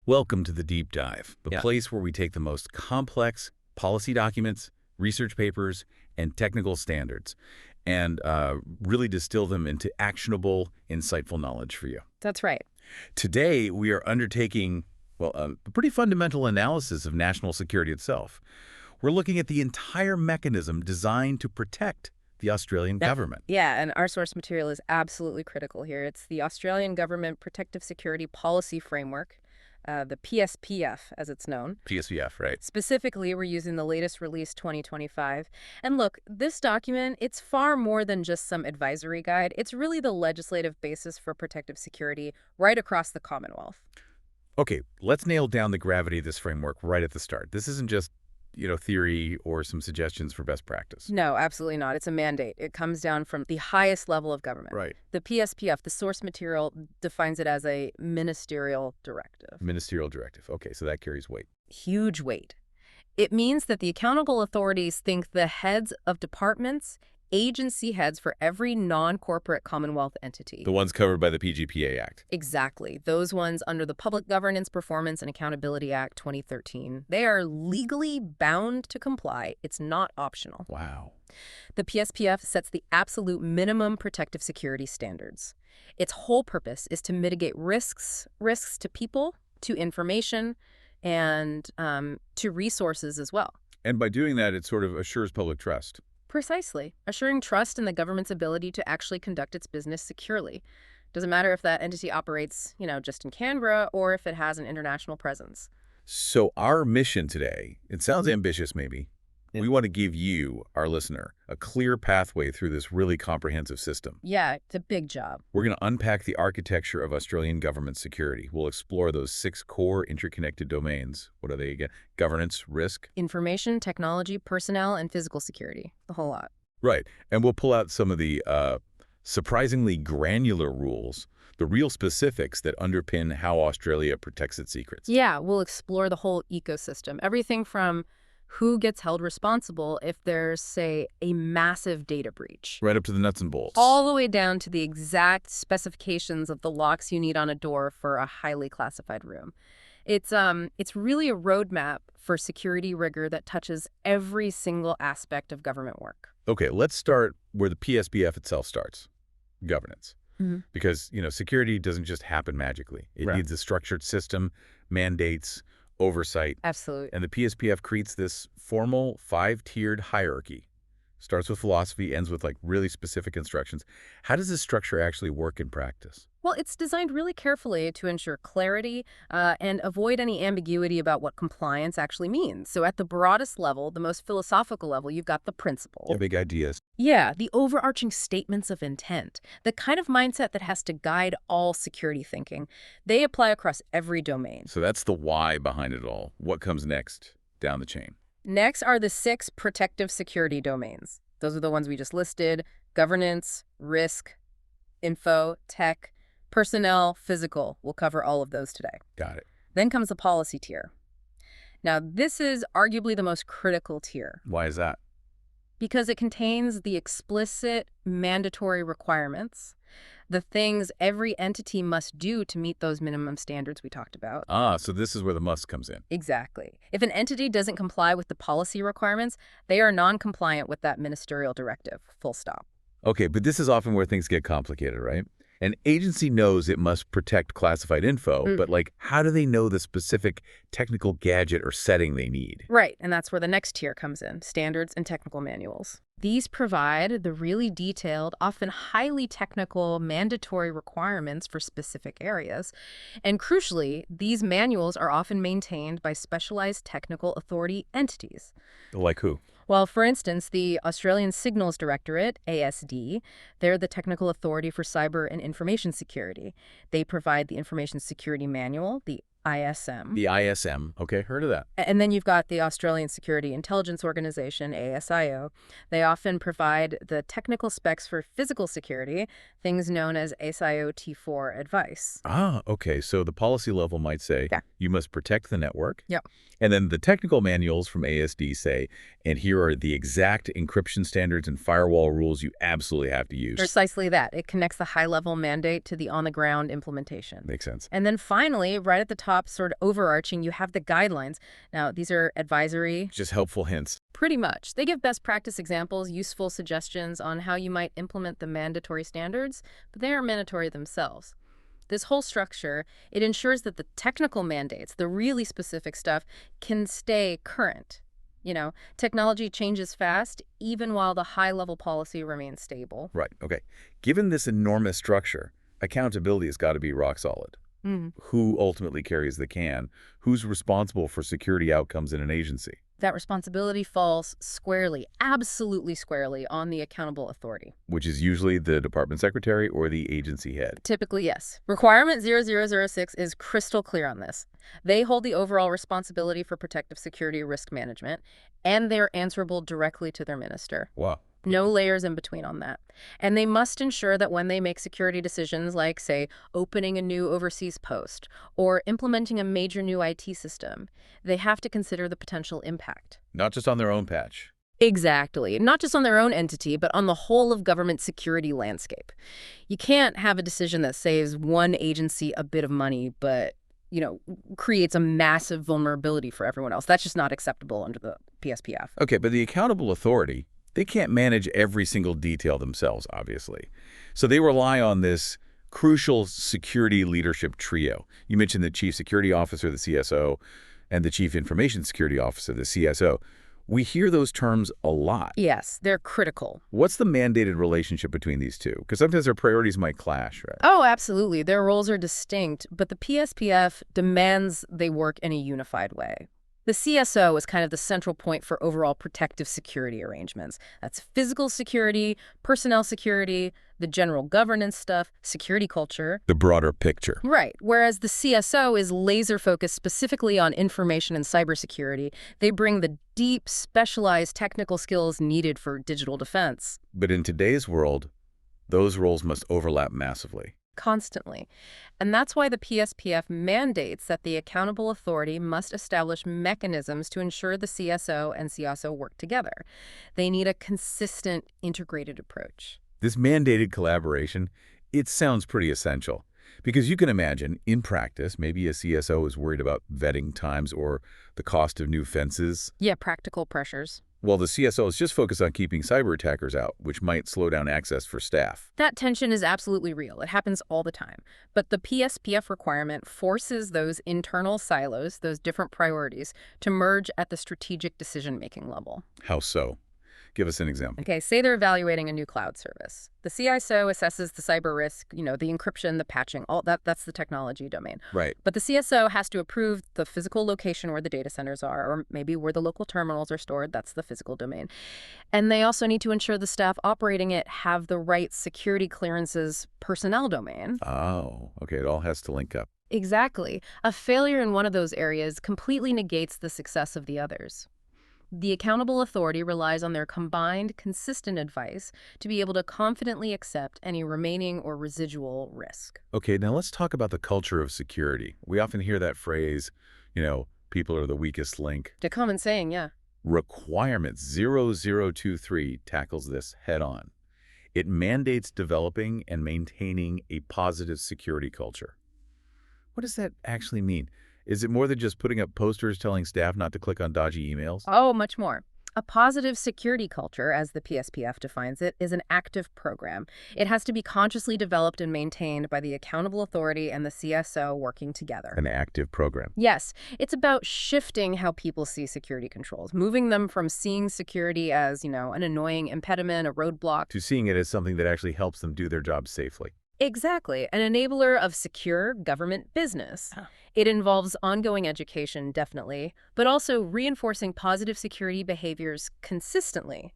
Welcome to the Deep Dive, the Yeah. place where we take the most complex policy documents, research papers, and technical standards and really distill them into actionable, insightful knowledge for you. That's right. Today, we are undertaking, well, a pretty fundamental analysis of national security itself. We're looking at the entire mechanism designed to protect the Australian government. Yeah, and our source material is absolutely critical here. It's the Australian Government Protective Security Policy Framework, the PSPF, as it's known. PSPF, right? Specifically, we're using the latest release 2025. And look, this document, it's far more than just some advisory guide. It's really the legislative basis for protective security right across the Commonwealth. Okay, let's nail down the gravity of this framework right at the start. This isn't just, theory or some suggestions for best practice. No, absolutely not. It's a mandate. It comes down from the highest level of government. Right. The PSPF, the source material, defines it as a ministerial directive. Ministerial directive. Okay, so that carries weight. Huge weight. It means that the accountable authorities think the heads of departments, agency heads for every non-corporate Commonwealth entity. The ones covered by the PGPA Act. Exactly. Those ones under the Public Governance, Performance, and Accountability Act 2013. They are legally bound to comply. It's not optional. Wow. The PSPF sets the absolute minimum protective security standards. Its whole purpose is to mitigate risks to people, to information, and to resources as well. And by doing that, it sort of assures public trust. Precisely. Assuring trust in the government's ability to actually conduct its business securely. Doesn't matter if that entity operates, just in Canberra or if it has an international presence. So our mission today, it sounds ambitious maybe. Yeah. We want to give you, our listener, a clear pathway through this really comprehensive system. Yeah, it's a big job. We're going to unpack the architecture of Australian government security. We'll explore those 6 core interconnected domains. What are they again? Governance, risk. Information, technology, personnel, and physical security. The whole lot. Right. And we'll pull out some of the surprisingly granular rules, the real specifics that underpin how Australia protects its secrets. Yeah, we'll explore the whole ecosystem. Everything from who gets held responsible if there's, say, a massive data breach. Right up to the nuts and bolts. All the way down to the exact specifications of the locks you need on a door for a highly classified room. It's really a roadmap for security rigor that touches every single aspect of government work. Okay, let's start where the PSPF itself starts, governance. Mhm. Because, security doesn't just happen magically. It Right. needs a structured system, mandates, oversight. Absolutely. And the PSPF creates this formal 5-tiered hierarchy. Starts with philosophy, ends with really specific instructions. How does this structure actually work in practice? Well, it's designed really carefully to ensure clarity and avoid any ambiguity about what compliance actually means. So at the broadest level, the most philosophical level, you've got the principle. Big ideas. Yeah, the overarching statements of intent, the kind of mindset that has to guide all security thinking. They apply across every domain. So that's the why behind it all. What comes next down the chain? Next are the 6 protective security domains. Those are the ones we just listed: governance, risk, info, tech, personnel, physical. We'll cover all of those today. Got it. Then comes the policy tier. Now, this is arguably the most critical tier Why is that? because it contains the explicit mandatory requirements, the things every entity must do to meet those minimum standards we talked about. So this is where the must comes in. Exactly. If an entity doesn't comply with the policy requirements, they are non-compliant with that ministerial directive, full stop. Okay, but this is often where things get complicated, right? An agency knows it must protect classified info, but how do they know the specific technical gadget or setting they need? Right, and that's where the next tier comes in, standards and technical manuals. These provide the really detailed, often highly technical, mandatory requirements for specific areas. And crucially, these manuals are often maintained by specialized technical authority entities. Like who? Well, for instance, the Australian Signals Directorate, ASD, they're the technical authority for cyber and information security. They provide the Information Security Manual, the ISM. The ISM. Okay, heard of that. And then you've got the Australian Security Intelligence Organization, ASIO. They often provide the technical specs for physical security, things known as ASIO T4 advice. Okay. So the policy level might say, Yeah. you must protect the network. Yep. And then the technical manuals from ASD say, and here are the exact encryption standards and firewall rules you absolutely have to use. Precisely that. It connects the high-level mandate to the on-the-ground implementation. Makes sense. And then finally, right at the top top sort of overarching, you have the guidelines. Now, these are advisory. Just helpful hints. Pretty much. They give best practice examples, useful suggestions on how you might implement the mandatory standards, but they aren't mandatory themselves. This whole structure, it ensures that the technical mandates, the really specific stuff, can stay current. Technology changes fast, even while the high-level policy remains stable. Right, okay. Given this enormous structure, accountability has got to be rock solid. Who ultimately carries the can? Who's responsible for security outcomes in an agency? That responsibility falls squarely, absolutely squarely, on the accountable authority. Which is usually the department secretary or the agency head. Typically, yes. Requirement 0006 is crystal clear on this. They hold the overall responsibility for protective security risk management, and they're answerable directly to their minister. Wow. No layers in between on that. And they must ensure that when they make security decisions like, say, opening a new overseas post or implementing a major new IT system, they have to consider the potential impact. Not just on their own patch. Exactly. Not just on their own entity, but on the whole of government security landscape. You can't have a decision that saves one agency a bit of money, but creates a massive vulnerability for everyone else. That's just not acceptable under the PSPF. Okay, but the accountable authority, they can't manage every single detail themselves, obviously. So they rely on this crucial security leadership trio. You mentioned the Chief Security Officer, the CSO, and the Chief Information Security Officer, the CSO. We hear those terms a lot. Yes, they're critical. What's the mandated relationship between these two? Because sometimes their priorities might clash, right? Oh, absolutely. Their roles are distinct, but the PSPF demands they work in a unified way. The CSO is kind of the central point for overall protective security arrangements. That's physical security, personnel security, the general governance stuff, security culture. The broader picture. Right. Whereas the CSO is laser-focused specifically on information and cybersecurity. They bring the deep, specialized technical skills needed for digital defense. But in today's world, those roles must overlap massively. Constantly. And that's why the PSPF mandates that the accountable authority must establish mechanisms to ensure the CSO and CSO work together. They need a consistent, integrated approach. This mandated collaboration, it sounds pretty essential. Because you can imagine, in practice, maybe a CSO is worried about vetting times or the cost of new fences. Yeah, practical pressures. Well, the CSO is just focused on keeping cyber attackers out, which might slow down access for staff. That tension is absolutely real. It happens all the time. But the PSPF requirement forces those internal silos, those different priorities, to merge at the strategic decision-making level. How so? Give us an example. Okay, say they're evaluating a new cloud service. The CISO assesses the cyber risk, the encryption, the patching, all that's the technology domain. Right. But the CSO has to approve the physical location where the data centers are, or maybe where the local terminals are stored. That's the physical domain. And they also need to ensure the staff operating it have the right security clearances personnel domain. Oh, okay. It all has to link up. Exactly. A failure in one of those areas completely negates the success of the others. The accountable authority relies on their combined, consistent advice to be able to confidently accept any remaining or residual risk. Okay, now let's talk about the culture of security. We often hear that phrase, people are the weakest link. The common saying, yeah. Requirement 0023 tackles this head on. It mandates developing and maintaining a positive security culture. What does that actually mean? Is it more than just putting up posters telling staff not to click on dodgy emails? Oh, much more. A positive security culture, as the PSPF defines it, is an active program. It has to be consciously developed and maintained by the accountable authority and the CSO working together. An active program. Yes. It's about shifting how people see security controls, moving them from seeing security as, an annoying impediment, a roadblock, to seeing it as something that actually helps them do their job safely. Exactly. An enabler of secure government business. It involves ongoing education, definitely, but also reinforcing positive security behaviors consistently.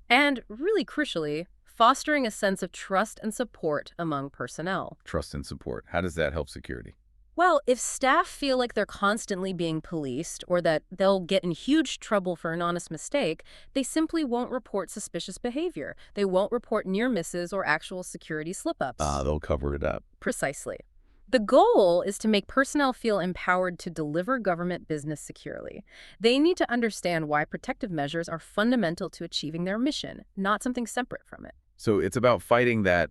And, really crucially, fostering a sense of trust and support among personnel. Trust and support. How does that help security? Well, if staff feel like they're constantly being policed or that they'll get in huge trouble for an honest mistake, they simply won't report suspicious behavior. They won't report near misses or actual security slip-ups. They'll cover it up. Precisely. The goal is to make personnel feel empowered to deliver government business securely. They need to understand why protective measures are fundamental to achieving their mission, not something separate from it. So it's about fighting that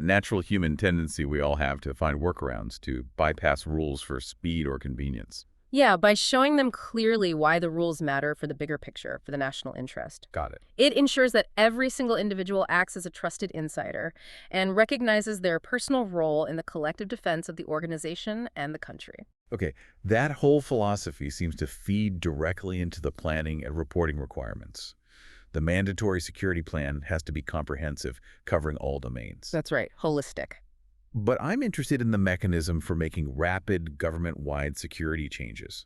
natural human tendency we all have to find workarounds to bypass rules for speed or convenience. Yeah, by showing them clearly why the rules matter for the bigger picture, for the national interest. Got it. It ensures that every single individual acts as a trusted insider and recognizes their personal role in the collective defense of the organization and the country. Okay, that whole philosophy seems to feed directly into the planning and reporting requirements. The mandatory security plan has to be comprehensive, covering all domains. That's right, holistic. But I'm interested in the mechanism for making rapid government-wide security changes.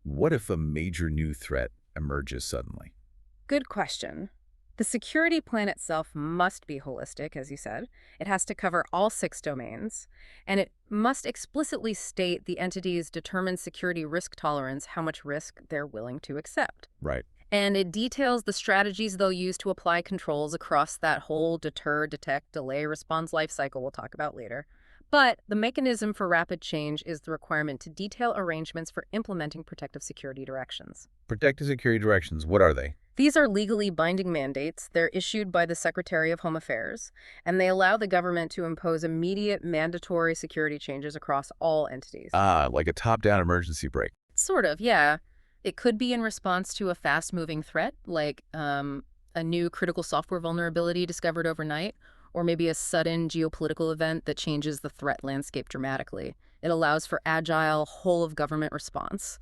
What if a major new threat emerges suddenly? Good question. The security plan itself must be holistic, as you said. It has to cover all 6 domains, and it must explicitly state the entity's determined security risk tolerance, how much risk they're willing to accept. Right. And it details the strategies they'll use to apply controls across that whole deter, detect, delay, response life cycle we'll talk about later. But the mechanism for rapid change is the requirement to detail arrangements for implementing protective security directions. Protective security directions, what are they? These are legally binding mandates. They're issued by the Secretary of Home Affairs, and they allow the government to impose immediate mandatory security changes across all entities. Ah, like a top-down emergency brake. Sort of, yeah. It could be in response to a fast-moving threat, like a new critical software vulnerability discovered overnight, or maybe a sudden geopolitical event that changes the threat landscape dramatically. It allows for agile, whole-of-government response.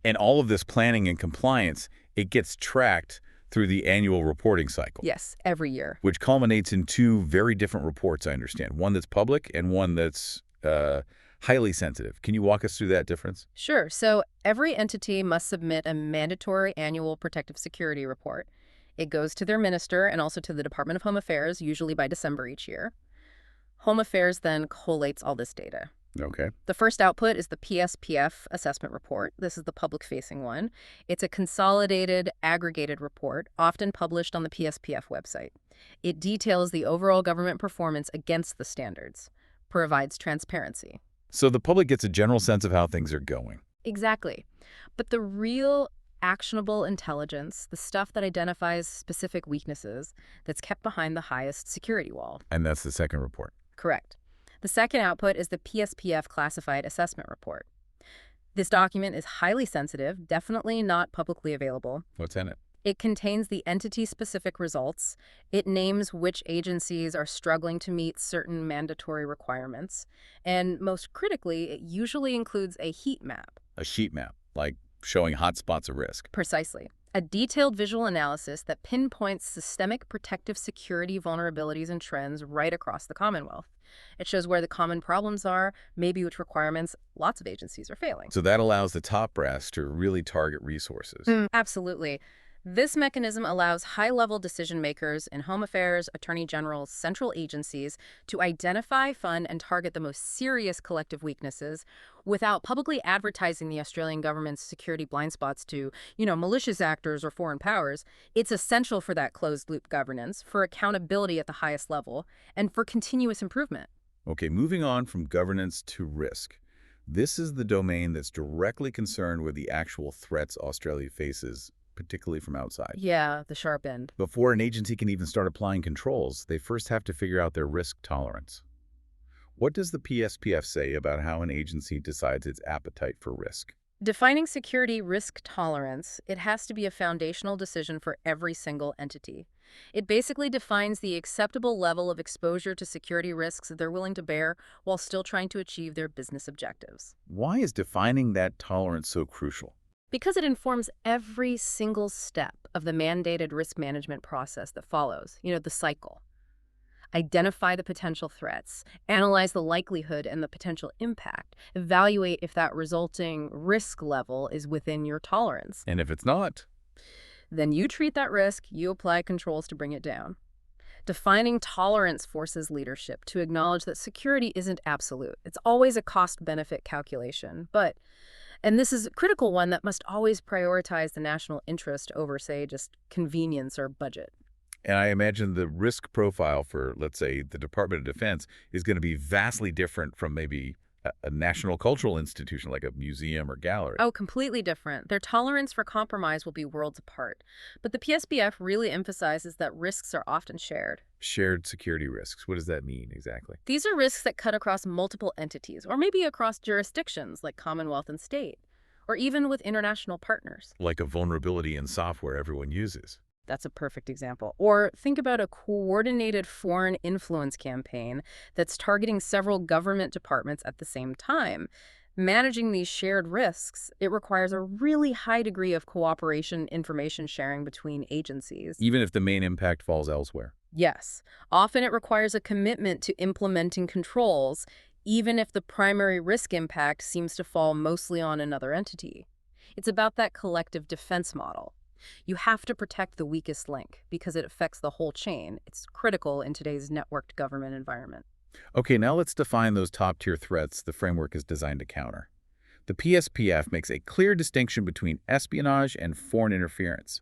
And all of this planning and compliance, it gets tracked through the annual reporting cycle. Yes, every year. Which culminates in 2 very different reports, I understand. One that's public and one that's highly sensitive. Can you walk us through that difference? Sure. So every entity must submit a mandatory annual protective security report. It goes to their minister and also to the Department of Home Affairs, usually by December each year. Home Affairs then collates all this data. Okay. The first output is the PSPF assessment report. This is the public-facing one. It's a consolidated, aggregated report, often published on the PSPF website. It details the overall government performance against the standards, provides transparency. So the public gets a general sense of how things are going. Exactly. But the real actionable intelligence, the stuff that identifies specific weaknesses, that's kept behind the highest security wall. And that's the second report. Correct. The second output is the PSPF Classified Assessment Report. This document is highly sensitive, definitely not publicly available. What's in it? It contains the entity-specific results. It names which agencies are struggling to meet certain mandatory requirements. And most critically, it usually includes a heat map. A sheet map, like showing hot spots of risk. Precisely. A detailed visual analysis that pinpoints systemic protective security vulnerabilities and trends right across the Commonwealth. It shows where the common problems are, maybe which requirements lots of agencies are failing. So that allows the top brass to really target resources. Absolutely. This mechanism allows high-level decision-makers in Home Affairs, Attorney Generals, central agencies to identify, fund, and target the most serious collective weaknesses without publicly advertising the Australian government's security blind spots to, malicious actors or foreign powers. It's essential for that closed-loop governance, for accountability at the highest level, and for continuous improvement. Okay, moving on from governance to risk. This is the domain that's directly concerned with the actual threats Australia faces, particularly from outside. Yeah, the sharp end. Before an agency can even start applying controls, they first have to figure out their risk tolerance. What does the PSPF say about how an agency decides its appetite for risk? Defining security risk tolerance, it has to be a foundational decision for every single entity. It basically defines the acceptable level of exposure to security risks that they're willing to bear while still trying to achieve their business objectives. Why is defining that tolerance so crucial? Because it informs every single step of the mandated risk management process that follows, the cycle. Identify the potential threats, analyze the likelihood and the potential impact, evaluate if that resulting risk level is within your tolerance. And if it's not? Then you treat that risk, you apply controls to bring it down. Defining tolerance forces leadership to acknowledge that security isn't absolute. It's always a cost-benefit calculation, and this is a critical one that must always prioritize the national interest over, say, just convenience or budget. And I imagine the risk profile for, let's say, the Department of Defense is going to be vastly different from maybe a national cultural institution like a museum or gallery. Oh, completely different. Their tolerance for compromise will be worlds apart. But the PSPF really emphasizes that risks are often shared. Shared security risks. What does that mean exactly? These are risks that cut across multiple entities, or maybe across jurisdictions like Commonwealth and state, or even with international partners. Like a vulnerability in software everyone uses. That's a perfect example. Or think about a coordinated foreign influence campaign that's targeting several government departments at the same time. Managing these shared risks, it requires a really high degree of cooperation, information sharing between agencies. Even if the main impact falls elsewhere. Yes, often it requires a commitment to implementing controls, even if the primary risk impact seems to fall mostly on another entity. It's about that collective defense model. You have to protect the weakest link because it affects the whole chain. It's critical in today's networked government environment. Okay, now let's define those top-tier threats the framework is designed to counter. The PSPF makes a clear distinction between espionage and foreign interference.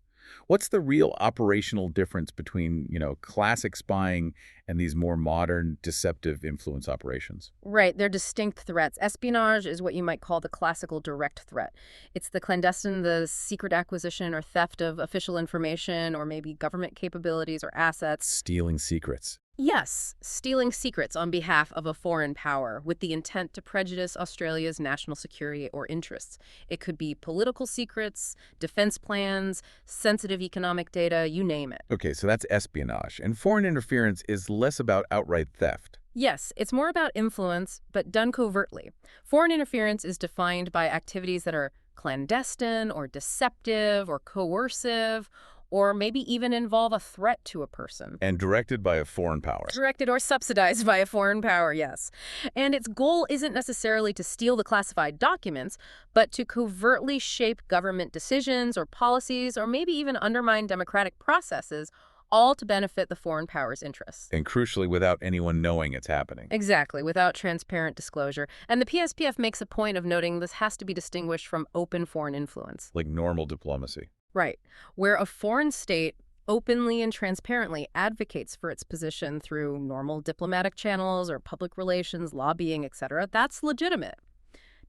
What's the real operational difference between, classic spying and these more modern, deceptive influence operations? Right, they're distinct threats. Espionage is what you might call the classical direct threat. It's the clandestine, the secret acquisition or theft of official information or maybe government capabilities or assets. Stealing secrets. Yes, stealing secrets on behalf of a foreign power with the intent to prejudice Australia's national security or interests. It could be political secrets, defense plans, sensitive economic data, you name it. Okay, so that's espionage. And foreign interference is less about outright theft. Yes, it's more about influence, but done covertly. Foreign interference is defined by activities that are clandestine or deceptive or coercive, or maybe even involve a threat to a person. And directed by a foreign power. Directed or subsidized by a foreign power, yes. And its goal isn't necessarily to steal the classified documents, but to covertly shape government decisions or policies, or maybe even undermine democratic processes, all to benefit the foreign power's interests. And crucially, without anyone knowing it's happening. Exactly, without transparent disclosure. And the PSPF makes a point of noting this has to be distinguished from open foreign influence. Like normal diplomacy. Right, where a foreign state openly and transparently advocates for its position through normal diplomatic channels or public relations, lobbying, etc., that's legitimate.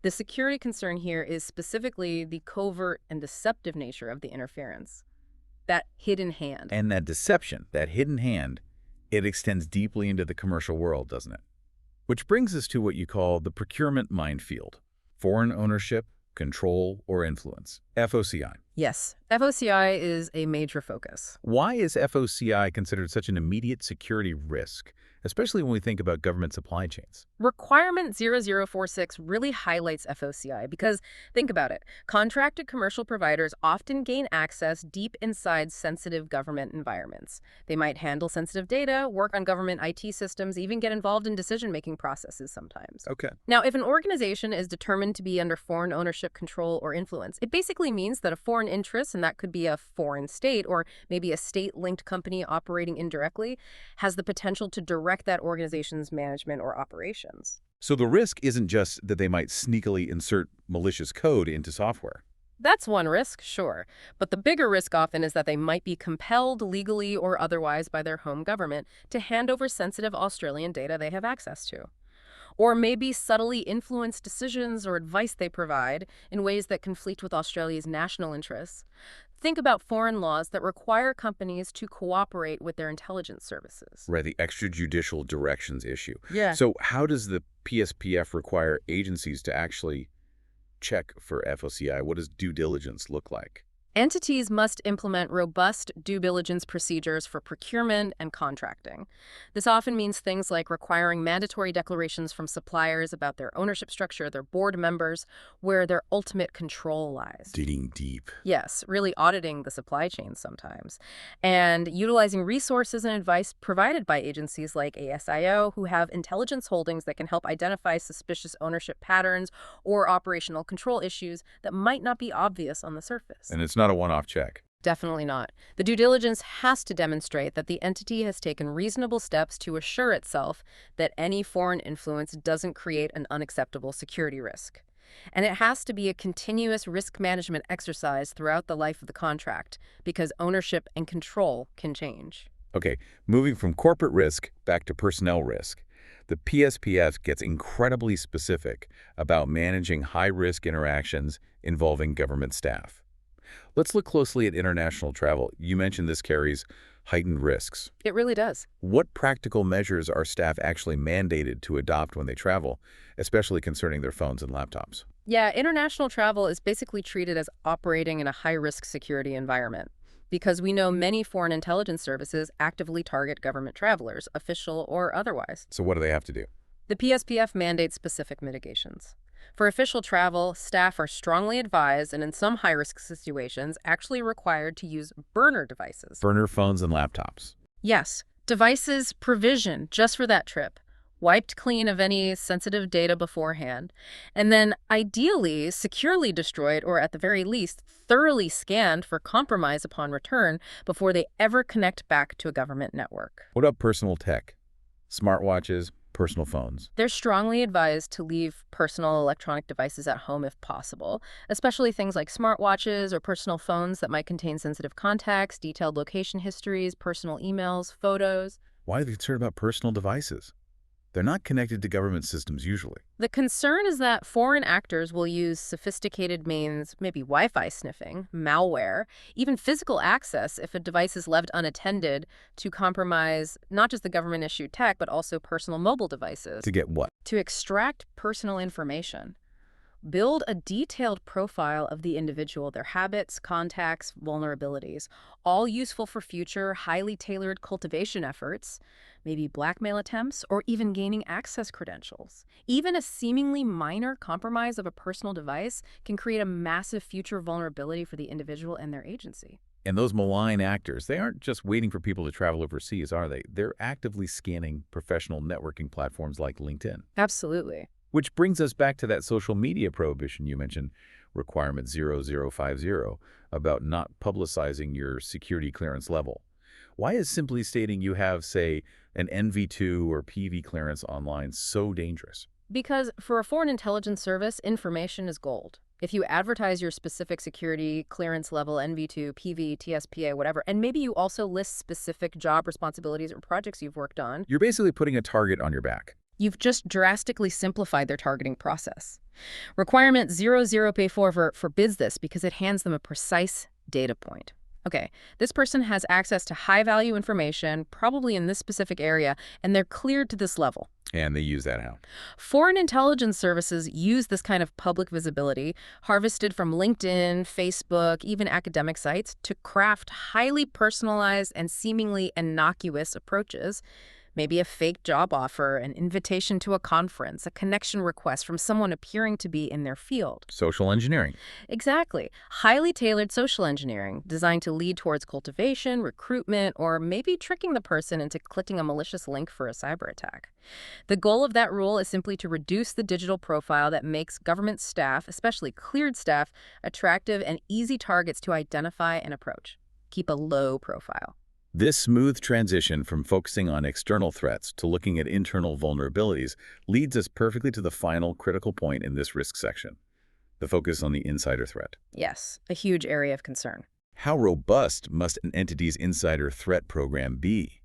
The security concern here is specifically the covert and deceptive nature of the interference, that hidden hand. And that deception, that hidden hand, it extends deeply into the commercial world, doesn't it? Which brings us to what you call the procurement minefield. Foreign ownership, control, or influence. FOCI. Yes, FOCI is a major focus. Why is FOCI considered such an immediate security risk, especially when we think about government supply chains? Requirement 0046 really highlights FOCI because, think about it, contracted commercial providers often gain access deep inside sensitive government environments. They might handle sensitive data, work on government IT systems, even get involved in decision-making processes sometimes. Okay. Now, if an organization is determined to be under foreign ownership, control, or influence, it basically means that a foreign interest, and that could be a foreign state or maybe a state-linked company operating indirectly, has the potential to direct that organization's management or operations. So the risk isn't just that they might sneakily insert malicious code into software. That's one risk, sure. But the bigger risk often is that they might be compelled legally or otherwise by their home government to hand over sensitive Australian data they have access to. Or maybe subtly influence decisions or advice they provide in ways that conflict with Australia's national interests. Think about foreign laws that require companies to cooperate with their intelligence services. Right, the extrajudicial directions issue. Yeah. So how does the PSPF require agencies to actually check for FOCI? What does due diligence look like? Entities must implement robust due diligence procedures for procurement and contracting. This often means things like requiring mandatory declarations from suppliers about their ownership structure, their board members, where their ultimate control lies. Digging deep. Yes, really auditing the supply chain sometimes. And utilizing resources and advice provided by agencies like ASIO, who have intelligence holdings that can help identify suspicious ownership patterns or operational control issues that might not be obvious on the surface. And it's not a one-off check. Definitely not. The due diligence has to demonstrate that the entity has taken reasonable steps to assure itself that any foreign influence doesn't create an unacceptable security risk. And it has to be a continuous risk management exercise throughout the life of the contract, because ownership and control can change. Okay, moving from corporate risk back to personnel risk. The PSPF gets incredibly specific about managing high-risk interactions involving government staff. Let's look closely at international travel. You mentioned this carries heightened risks. It really does. What practical measures are staff actually mandated to adopt when they travel, especially concerning their phones and laptops? Yeah, international travel is basically treated as operating in a high-risk security environment because we know many foreign intelligence services actively target government travelers, official or otherwise. So what do they have to do? The PSPF mandates specific mitigations. For official travel, staff are strongly advised and in some high-risk situations actually required to use burner devices. Burner phones and laptops. Yes, devices provisioned just for that trip, wiped clean of any sensitive data beforehand, and then ideally securely destroyed or at the very least thoroughly scanned for compromise upon return before they ever connect back to a government network. What about personal tech? Smartwatches, personal phones. They're strongly advised to leave personal electronic devices at home if possible, especially things like smartwatches or personal phones that might contain sensitive contacts, detailed location histories, personal emails, photos. Why are they concerned about personal devices? They're not connected to government systems usually. The concern is that foreign actors will use sophisticated means, maybe Wi-Fi sniffing, malware, even physical access if a device is left unattended to compromise not just the government-issued tech, but also personal mobile devices. To get what? To extract personal information. Build a detailed profile of the individual, their habits, contacts, vulnerabilities, all useful for future, highly tailored cultivation efforts, maybe blackmail attempts, or even gaining access credentials. Even a seemingly minor compromise of a personal device can create a massive future vulnerability for the individual and their agency. And those malign actors, they aren't just waiting for people to travel overseas, are they? They're actively scanning professional networking platforms like LinkedIn. Absolutely. Which brings us back to that social media prohibition you mentioned, requirement 0050, about not publicizing your security clearance level. Why is simply stating you have, say, an NV2 or PV clearance online so dangerous? Because for a foreign intelligence service, information is gold. If you advertise your specific security clearance level, NV2, PV, TSPA, whatever, and maybe you also list specific job responsibilities or projects you've worked on, You're basically putting a target on your back. you've just drastically simplified their targeting process. Requirement 00P4 forbids this because it hands them a precise data point. Okay, this person has access to high-value information, probably in this specific area, and they're cleared to this level. And they use that how? Foreign intelligence services use this kind of public visibility, harvested from LinkedIn, Facebook, even academic sites, to craft highly personalized and seemingly innocuous approaches. Maybe a fake job offer, an invitation to a conference, a connection request from someone appearing to be in their field. Social engineering. Exactly. Highly tailored social engineering designed to lead towards cultivation, recruitment, or maybe tricking the person into clicking a malicious link for a cyber attack. The goal of that rule is simply to reduce the digital profile that makes government staff, especially cleared staff, attractive and easy targets to identify and approach. Keep a low profile. This smooth transition from focusing on external threats to looking at internal vulnerabilities leads us perfectly to the final critical point in this risk section, the focus on the insider threat. Yes, a huge area of concern. How robust must an entity's insider threat program be?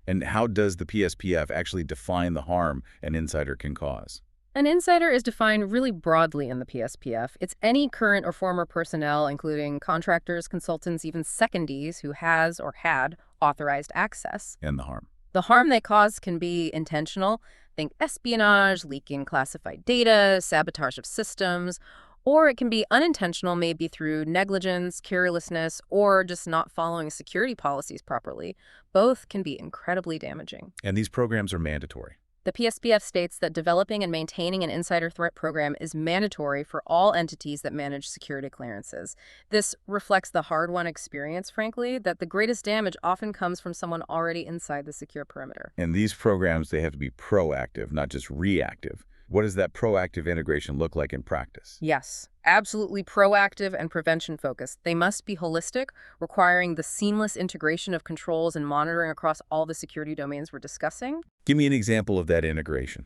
And how does the PSPF actually define the harm an insider can cause? An insider is defined really broadly in the PSPF. It's any current or former personnel, including contractors, consultants, even secondees who has or had authorized access. And the harm. The harm they cause can be intentional. Think espionage, leaking classified data, sabotage of systems, or it can be unintentional, maybe through negligence, carelessness, or just not following security policies properly. Both can be incredibly damaging. And these programs are mandatory. The PSPF states that developing and maintaining an insider threat program is mandatory for all entities that manage security clearances. This reflects the hard-won experience, frankly, that the greatest damage often comes from someone already inside the secure perimeter. And these programs, they have to be proactive, not just reactive. What does that proactive integration look like in practice? Yes, absolutely proactive and prevention-focused. They must be holistic, requiring the seamless integration of controls and monitoring across all the security domains we're discussing. Give me an example of that integration.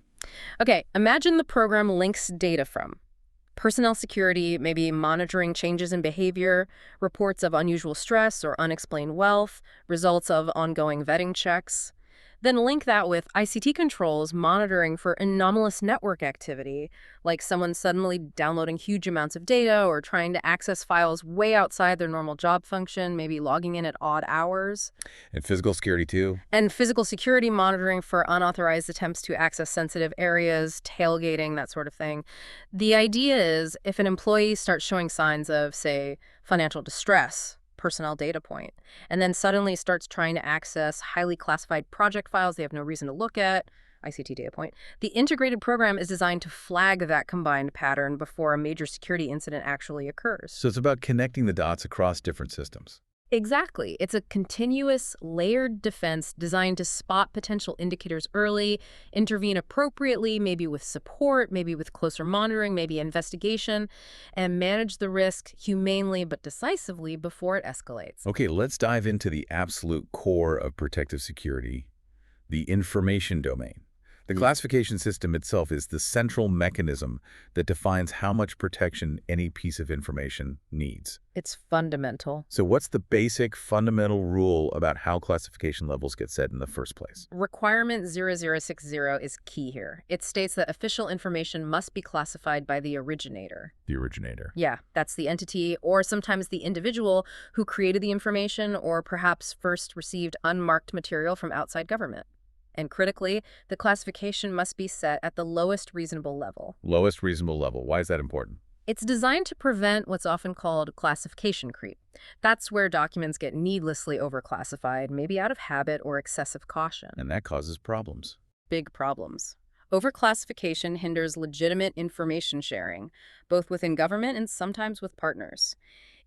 Okay, imagine the program links data from personnel security, maybe monitoring changes in behavior, reports of unusual stress or unexplained wealth, results of ongoing vetting checks. Then link that with ICT controls monitoring for anomalous network activity, like someone suddenly downloading huge amounts of data or trying to access files way outside their normal job function, maybe logging in at odd hours. And physical security too? And physical security monitoring for unauthorized attempts to access sensitive areas, tailgating, that sort of thing. The idea is if an employee starts showing signs of, say, financial distress, personnel data point, and then suddenly starts trying to access highly classified project files they have no reason to look at, ICT data point, the integrated program is designed to flag that combined pattern before a major security incident actually occurs. So it's about connecting the dots across different systems. Exactly. It's a continuous, layered defense designed to spot potential indicators early, intervene appropriately, maybe with support, maybe with closer monitoring, maybe investigation, and manage the risk humanely but decisively before it escalates. Okay, let's dive into the absolute core of protective security, the information domain. The classification system itself is the central mechanism that defines how much protection any piece of information needs. It's fundamental. So what's the basic fundamental rule about how classification levels get set in the first place? Requirement 0060 is key here. It states that official information must be classified by the originator. The originator. Yeah, that's the entity or sometimes the individual who created the information or perhaps first received unmarked material from outside government. And critically, the classification must be set at the lowest reasonable level. Lowest reasonable level. Why is that important? It's designed to prevent what's often called classification creep. That's where documents get needlessly overclassified, maybe out of habit or excessive caution. And that causes problems. Big problems. Overclassification hinders legitimate information sharing, both within government and sometimes with partners.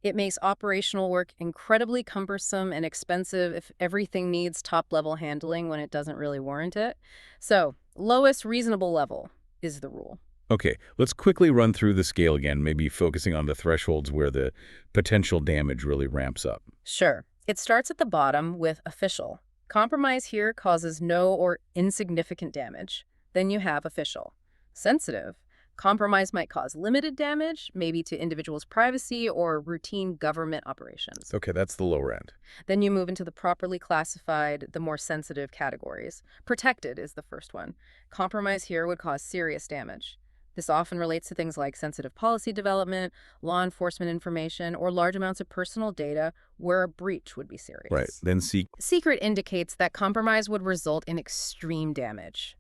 It makes operational work incredibly cumbersome and expensive if everything needs top-level handling when it doesn't really warrant it. So, lowest reasonable level is the rule. Okay, let's quickly run through the scale again, maybe focusing on the thresholds where the potential damage really ramps up. Sure. It starts at the bottom with official. Compromise here causes no or insignificant damage. Then you have official. Sensitive. Compromise might cause limited damage, maybe to individuals' privacy or routine government operations. Okay, that's the lower end. Then you move into the properly classified, the more sensitive categories. Protected is the first one. Compromise here would cause serious damage. This often relates to things like sensitive policy development, law enforcement information, or large amounts of personal data where a breach would be serious. Right. Then Secret indicates that compromise would result in extreme damage.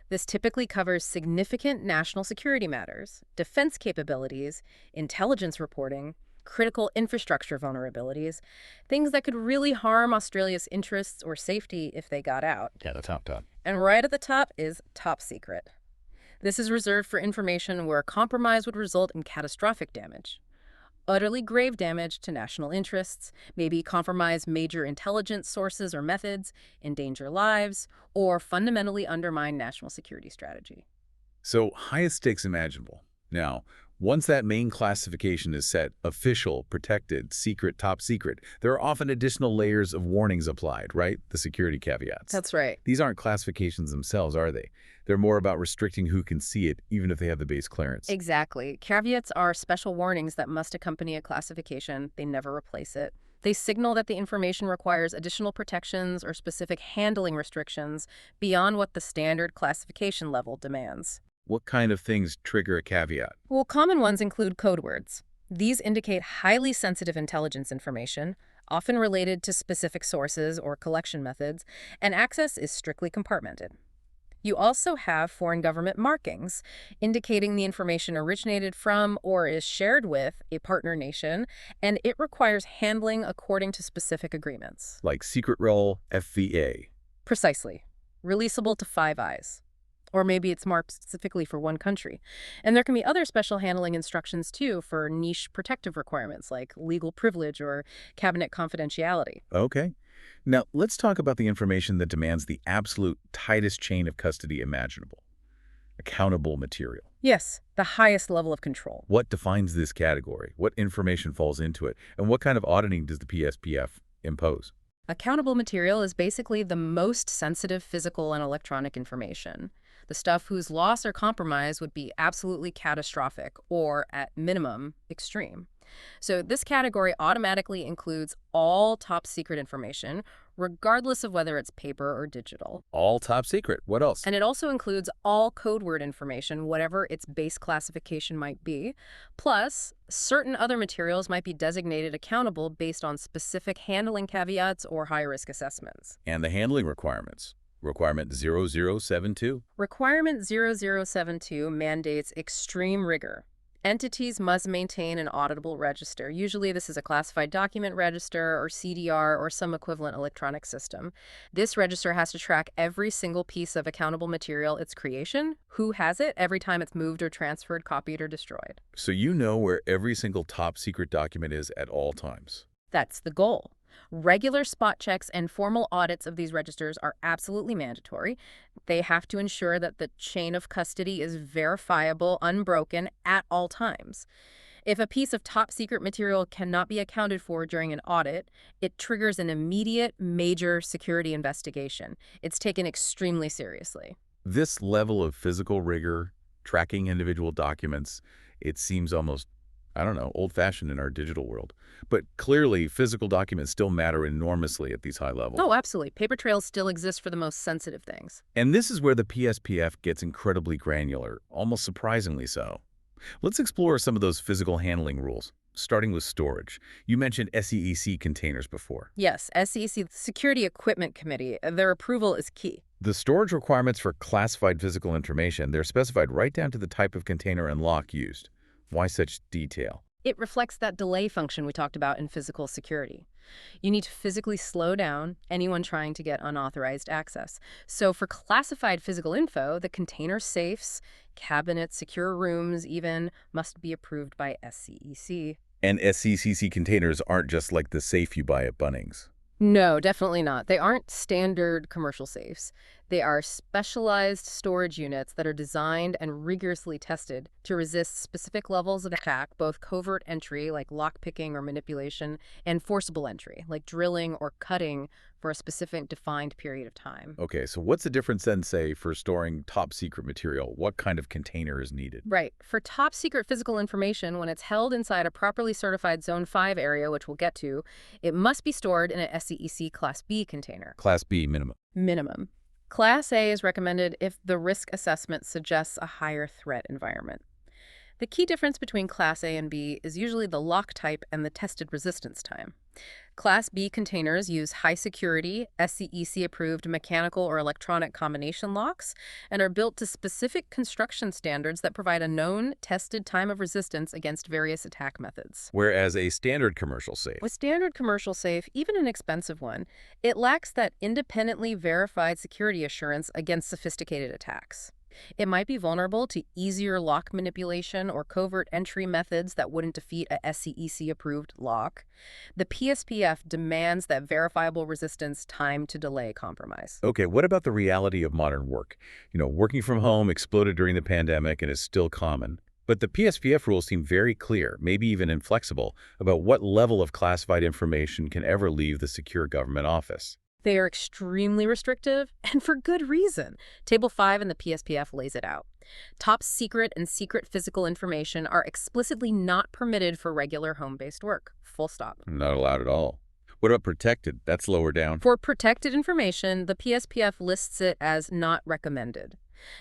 This typically covers significant national security matters, defense capabilities, intelligence reporting, critical infrastructure vulnerabilities, things that could really harm Australia's interests or safety if they got out. Yeah, the top. And right at the top is top secret. This is reserved for information where compromise would result in catastrophic damage. Utterly grave damage to national interests, maybe compromise major intelligence sources or methods, endanger lives, or fundamentally undermine national security strategy. So highest stakes imaginable. Now, once that main classification is set, official, protected, secret, top secret, there are often additional layers of warnings applied, right? The security caveats. That's right. These aren't classifications themselves, are they? They're more about restricting who can see it, even if they have the base clearance. Exactly. Caveats are special warnings that must accompany a classification. They never replace it. They signal that the information requires additional protections or specific handling restrictions beyond what the standard classification level demands. What kind of things trigger a caveat? Well, common ones include code words. These indicate highly sensitive intelligence information, often related to specific sources or collection methods, and access is strictly compartmented. You also have foreign government markings, indicating the information originated from or is shared with a partner nation, and it requires handling according to specific agreements. Like secret role, FVA. Precisely. Releasable to Five Eyes. Or maybe it's marked specifically for one country. And there can be other special handling instructions, too, for niche protective requirements like legal privilege or cabinet confidentiality. Okay. Now, let's talk about the information that demands the absolute tightest chain of custody imaginable. Accountable material. Yes, the highest level of control. What defines this category? What information falls into it? And what kind of auditing does the PSPF impose? Accountable material is basically the most sensitive physical and electronic information. The stuff whose loss or compromise would be absolutely catastrophic or, at minimum, extreme. So this category automatically includes all top secret information, regardless of whether it's paper or digital. All top secret. What else? And it also includes all code word information, whatever its base classification might be. Plus, certain other materials might be designated accountable based on specific handling caveats or high-risk assessments. And the handling requirements. Requirement 0072. Requirement 0072 mandates extreme rigor. Entities must maintain an auditable register. Usually this is a classified document register or CDR or some equivalent electronic system. This register has to track every single piece of accountable material, its creation, who has it, every time it's moved or transferred, copied, or destroyed. So you know where every single top secret document is at all times. That's the goal. Regular spot checks and formal audits of these registers are absolutely mandatory. They have to ensure that the chain of custody is verifiable, unbroken, at all times. If a piece of top secret material cannot be accounted for during an audit, it triggers an immediate major security investigation. It's taken extremely seriously. This level of physical rigor, tracking individual documents, it seems almost, I don't know, old-fashioned in our digital world. But clearly, physical documents still matter enormously at these high levels. Oh, absolutely. Paper trails still exist for the most sensitive things. And this is where the PSPF gets incredibly granular, almost surprisingly so. Let's explore some of those physical handling rules, starting with storage. You mentioned SEEC containers before. Yes, SEC, the Security Equipment Committee, their approval is key. The storage requirements for classified physical information, they're specified right down to the type of container and lock used. Why such detail? It reflects that delay function we talked about in physical security. You need to physically slow down anyone trying to get unauthorized access. So for classified physical info, the container safes, cabinets, secure rooms even, must be approved by SCEC. And SCCC containers aren't just like the safe you buy at Bunnings. No, definitely not. They aren't standard commercial safes. They are specialized storage units that are designed and rigorously tested to resist specific levels of attack, both covert entry, like lockpicking or manipulation, and forcible entry, like drilling or cutting for a specific defined period of time. Okay, so what's the difference then, say, for storing top secret material? What kind of container is needed? Right. For top secret physical information, when it's held inside a properly certified Zone 5 area, which we'll get to, it must be stored in an SCEC Class B container. Class B minimum. Minimum. Class A is recommended if the risk assessment suggests a higher threat environment. The key difference between Class A and B is usually the lock type and the tested resistance time. Class B containers use high-security, SCEC-approved mechanical or electronic combination locks and are built to specific construction standards that provide a known, tested time of resistance against various attack methods. Whereas a standard commercial safe. With standard commercial safe, even an expensive one, it lacks that independently verified security assurance against sophisticated attacks. It might be vulnerable to easier lock manipulation or covert entry methods that wouldn't defeat a SCEC-approved lock. The PSPF demands that verifiable resistance time to delay compromise. Okay, what about the reality of modern work? Working from home exploded during the pandemic and is still common. But the PSPF rules seem very clear, maybe even inflexible, about what level of classified information can ever leave the secure government office. They are extremely restrictive, and for good reason. Table 5 in the PSPF lays it out. Top secret and secret physical information are explicitly not permitted for regular home-based work. Full stop. Not allowed at all. What about protected? That's lower down. For protected information, the PSPF lists it as not recommended.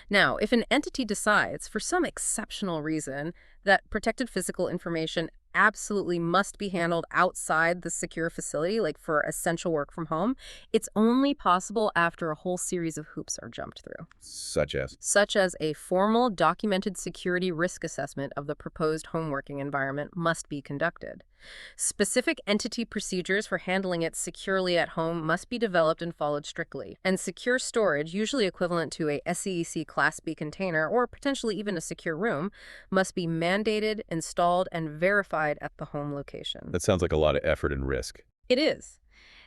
Now, if an entity decides, for some exceptional reason, that protected physical information absolutely must be handled outside the secure facility, like for essential work from home, it's only possible after a whole series of hoops are jumped through. Such as? Such as a formal documented security risk assessment of the proposed home working environment must be conducted. Specific entity procedures for handling it securely at home must be developed and followed strictly. And secure storage, usually equivalent to a SCEC Class B container or potentially even a secure room, must be mandated, installed, and verified at the home location. That sounds like a lot of effort and risk. It is.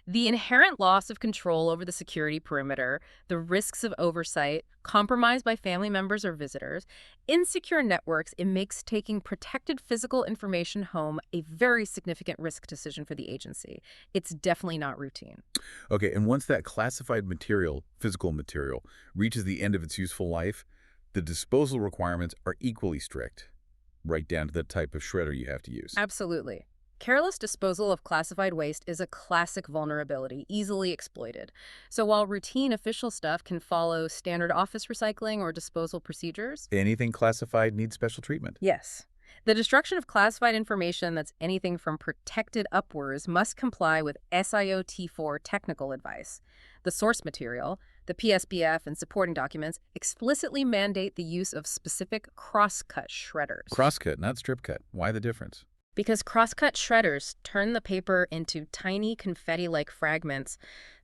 The inherent loss of control over the security perimeter, the risks of oversight, compromise by family members or visitors, insecure networks, it makes taking protected physical information home a very significant risk decision for the agency. It's definitely not routine. Okay, and once that classified material, physical material, reaches the end of its useful life, the disposal requirements are equally strict. right down to the type of shredder you have to use. Absolutely. Careless disposal of classified waste is a classic vulnerability, easily exploited. So while routine official stuff can follow standard office recycling or disposal procedures, Anything classified needs special treatment. yes, the destruction of classified information that's anything from protected upwards must comply with SIO T4 technical advice. The source material, the PSPF, and supporting documents explicitly mandate the use of specific crosscut shredders. Crosscut, not strip cut. Why the difference? Because crosscut shredders turn the paper into tiny confetti-like fragments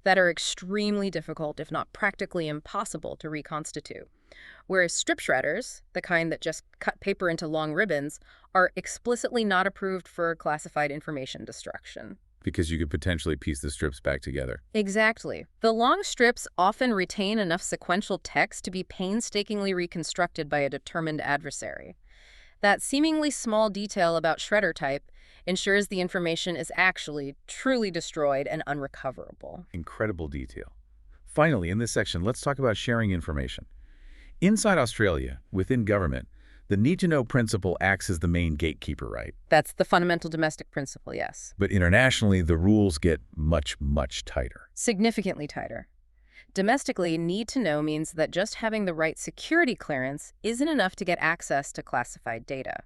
that are extremely difficult, if not practically impossible, to reconstitute. Whereas strip shredders, the kind that just cut paper into long ribbons, are explicitly not approved for classified information destruction. Because you could potentially piece the strips back together. Exactly. The long strips often retain enough sequential text to be painstakingly reconstructed by a determined adversary. That seemingly small detail about shredder type ensures the information is actually truly destroyed and unrecoverable. Incredible detail. Finally, in this section, let's talk about sharing information. Inside Australia, within government, the need-to-know principle acts as the main gatekeeper, right? That's the fundamental domestic principle, yes. But internationally, the rules get much, much tighter. Significantly tighter. Domestically, need to know means that just having the right security clearance isn't enough to get access to classified data.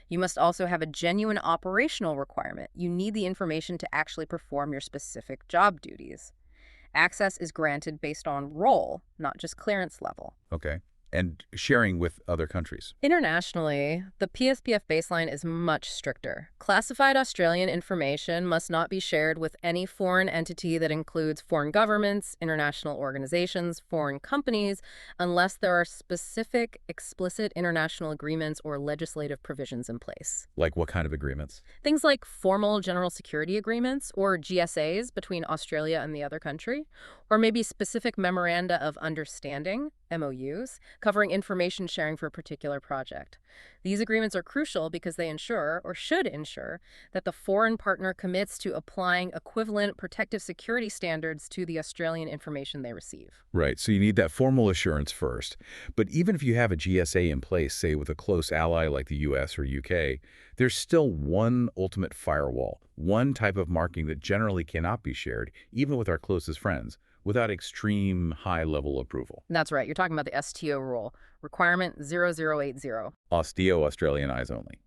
You must also have a genuine operational requirement. You need the information to actually perform your specific job duties. Access is granted based on role, not just clearance level. Okay. And sharing with other countries. Internationally, the PSPF baseline is much stricter. Classified Australian information must not be shared with any foreign entity that includes foreign governments, international organizations, foreign companies, unless there are specific, explicit international agreements or legislative provisions in place. Like what kind of agreements? Things like formal general security agreements or GSAs between Australia and the other country, or maybe specific memoranda of understanding, MOUs, covering information sharing for a particular project. These agreements are crucial because they ensure, or should ensure, that the foreign partner commits to applying equivalent protective security standards to the Australian information they receive. Right, so you need that formal assurance first. But even if you have a GSA in place, say with a close ally like the US or UK, there's still one ultimate firewall, one type of marking that generally cannot be shared, even with our closest friends, without extreme high-level approval. That's right. You're talking about the STO rule, requirement 0080. AUSTIO, Australian eyes only.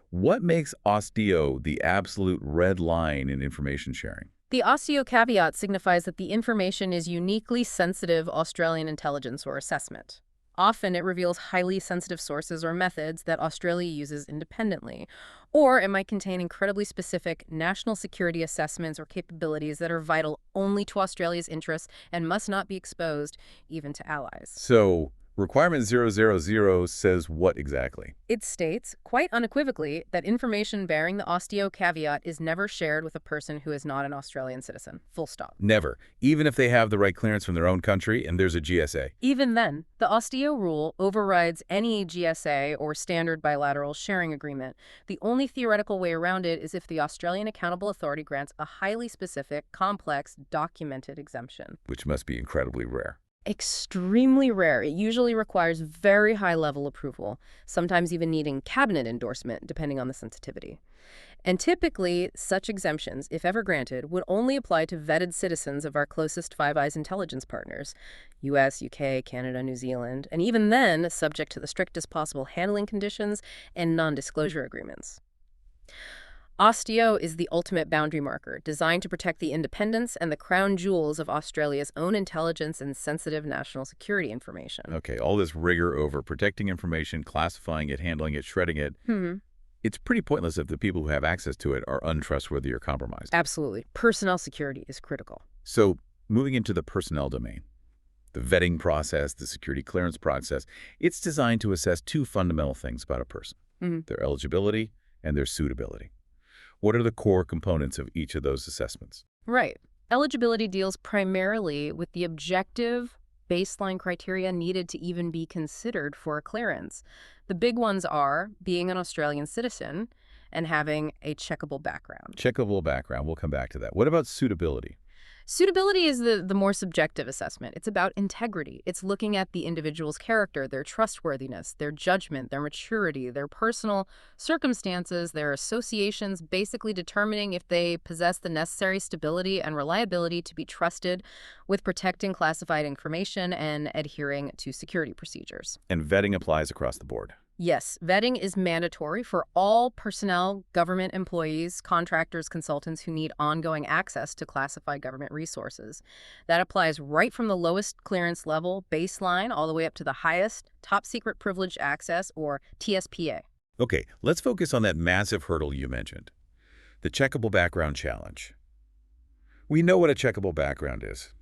What makes AUSTIO the absolute red line in information sharing? The AUSTIO caveat signifies that the information is uniquely sensitive Australian intelligence or assessment. Often it reveals highly sensitive sources or methods that Australia uses independently, or it might contain incredibly specific national security assessments or capabilities that are vital only to Australia's interests and must not be exposed even to allies. So, requirement 000 says what exactly? It states, quite unequivocally, that information bearing the AUSTIO caveat is never shared with a person who is not an Australian citizen. Full stop. Never. Even if they have the right clearance from their own country and there's a GSA. Even then, the AUSTIO rule overrides any GSA or standard bilateral sharing agreement. The only theoretical way around it is if the Australian Accountable Authority grants a highly specific, complex, documented exemption. Which must be incredibly rare. Extremely rare. It usually requires very high-level approval, sometimes even needing cabinet endorsement, depending on the sensitivity. And typically, such exemptions, if ever granted, would only apply to vetted citizens of our closest Five Eyes intelligence partners, US, UK, Canada, New Zealand, and even then, subject to the strictest possible handling conditions and non-disclosure agreements. AUSTIO is the ultimate boundary marker, designed to protect the independence and the crown jewels of Australia's own intelligence and sensitive national security information. Okay, all this rigor over protecting information, classifying it, handling it, shredding it. It's pretty pointless if the people who have access to it are untrustworthy or compromised. Absolutely. Personnel security is critical. So, moving into the personnel domain, the vetting process, the security clearance process, it's designed to assess two fundamental things about a person, their eligibility and their suitability. What are the core components of each of those assessments? Right. Eligibility deals primarily with the objective baseline criteria needed to even be considered for a clearance. The big ones are being an Australian citizen and having a checkable background. Checkable background, we'll come back to that. What about suitability? Suitability is the more subjective assessment. It's about integrity. It's looking at the individual's character, their trustworthiness, their judgment, their maturity, their personal circumstances, their associations, basically determining if they possess the necessary stability and reliability to be trusted with protecting classified information and adhering to security procedures. And vetting applies across the board. Yes, vetting is mandatory for all personnel, government employees, contractors, consultants who need ongoing access to classified government resources. That applies right from the lowest clearance level, baseline, all the way up to the highest, top secret privileged access, or TSPA. Okay, let's focus on that massive hurdle you mentioned, the checkable background challenge. We know what a checkable background is.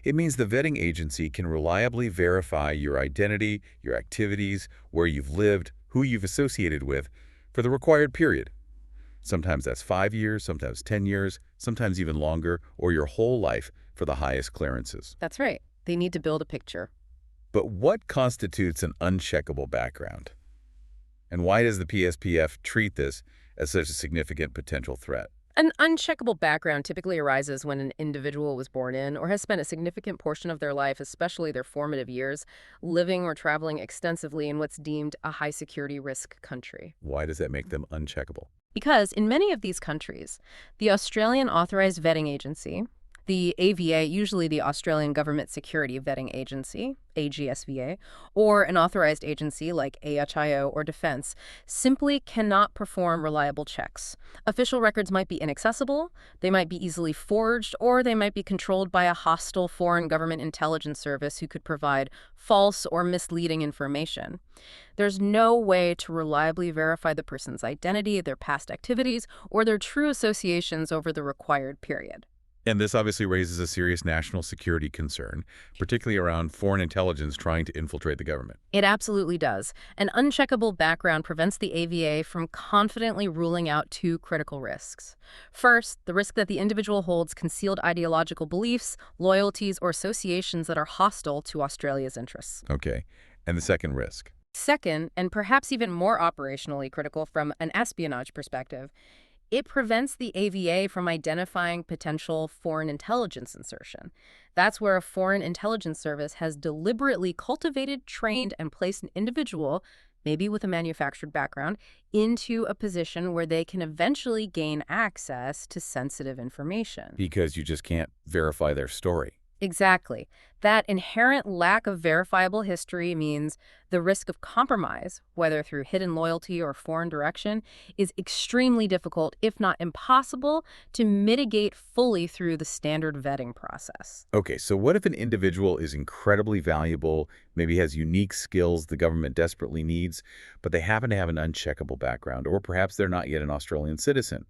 It means the vetting agency can reliably verify your identity, your activities, where you've lived, who you've associated with, for the required period. Sometimes that's 5 years, sometimes 10 years, sometimes even longer, or your whole life for the highest clearances. That's right. They need to build a picture. But what constitutes an uncheckable background? And why does the PSPF treat this as such a significant potential threat? An uncheckable background typically arises when an individual was born in or has spent a significant portion of their life, especially their formative years, living or traveling extensively in what's deemed a high-security risk country. Why does that make them uncheckable? Because in many of these countries, the Australian Authorized Vetting Agency, the AVA, usually the Australian Government Security Vetting Agency, AGSVA, or an authorized agency like AHIO or Defense, simply cannot perform reliable checks. Official records might be inaccessible, they might be easily forged, or they might be controlled by a hostile foreign government intelligence service who could provide false or misleading information. There's no way to reliably verify the person's identity, their past activities, or their true associations over the required period. And this obviously raises a serious national security concern, particularly around foreign intelligence trying to infiltrate the government. It absolutely does. An uncheckable background prevents the AVA from confidently ruling out two critical risks. First, the risk that the individual holds concealed ideological beliefs, loyalties, or associations that are hostile to Australia's interests. Okay. And the second risk? Second, and perhaps even more operationally critical from an espionage perspective, it prevents the AVA from identifying potential foreign intelligence insertion. That's where a foreign intelligence service has deliberately cultivated, trained, and placed an individual, maybe with a manufactured background, into a position where they can eventually gain access to sensitive information. Because you just can't verify their story. Exactly. That inherent lack of verifiable history means the risk of compromise, whether through hidden loyalty or foreign direction, is extremely difficult, if not impossible, to mitigate fully through the standard vetting process. Okay, so what if an individual is incredibly valuable, maybe has unique skills the government desperately needs, but they happen to have an uncheckable background, or perhaps they're not yet an Australian citizen?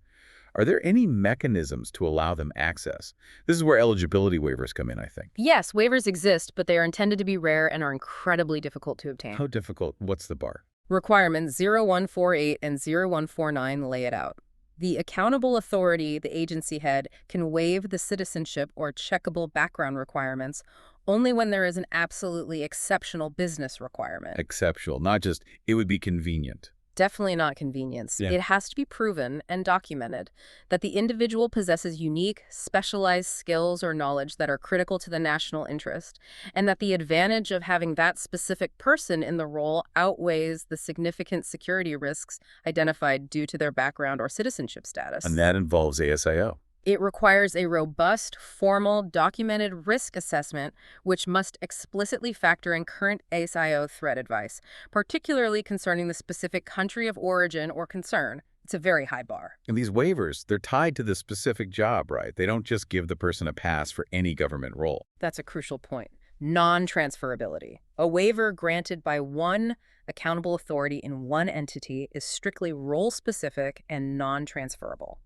Are there any mechanisms to allow them access? This is where eligibility waivers come in, I think. Yes, waivers exist, but they are intended to be rare and are incredibly difficult to obtain. How difficult? What's the bar? Requirements 0148 and 0149 lay it out. The accountable authority, the agency head, can waive the citizenship or checkable background requirements only when there is an absolutely exceptional business requirement. Exceptional, not just, it would be convenient. Definitely not convenience. Yeah. It has to be proven and documented that the individual possesses unique, specialized skills or knowledge that are critical to the national interest, and that the advantage of having that specific person in the role outweighs the significant security risks identified due to their background or citizenship status. And that involves ASIO. It requires a robust, formal, documented risk assessment, which must explicitly factor in current ASIO threat advice, particularly concerning the specific country of origin or concern. It's a very high bar. And these waivers, they're tied to the specific job, right? They don't just give the person a pass for any government role. That's a crucial point. Non-transferability. A waiver granted by one accountable authority in one entity is strictly role-specific and non-transferable.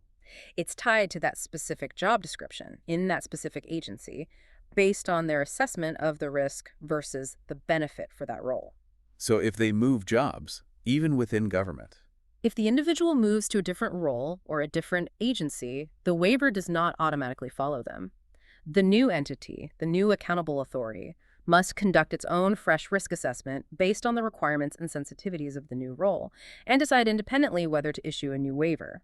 It's tied to that specific job description in that specific agency based on their assessment of the risk versus the benefit for that role. So if they move jobs, even within government. If the individual moves to a different role or a different agency, the waiver does not automatically follow them. The new entity, the new accountable authority, must conduct its own fresh risk assessment based on the requirements and sensitivities of the new role and decide independently whether to issue a new waiver.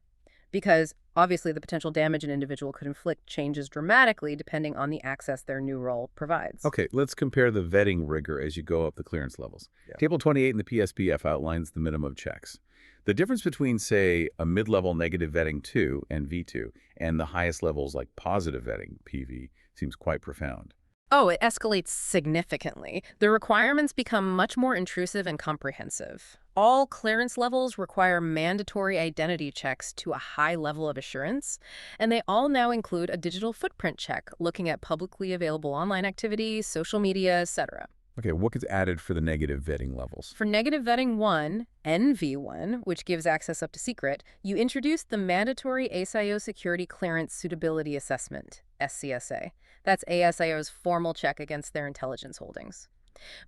because obviously the potential damage an individual could inflict changes dramatically depending on the access their new role provides. Okay, let's compare the vetting rigor as you go up the clearance levels. Yeah. Table 28 in the PSPF outlines the minimum checks. The difference between, say, a mid-level negative vetting 2 and V2 and the highest levels like positive vetting, PV, seems quite profound. Oh, it escalates significantly. The requirements become much more intrusive and comprehensive. All clearance levels require mandatory identity checks to a high level of assurance, and they all now include a digital footprint check looking at publicly available online activities, social media, etc. Okay, what gets added for the negative vetting levels? For negative vetting 1, NV1, which gives access up to secret, you introduce the mandatory ASIO Security Clearance Suitability Assessment, SCSA. That's ASIO's formal check against their intelligence holdings.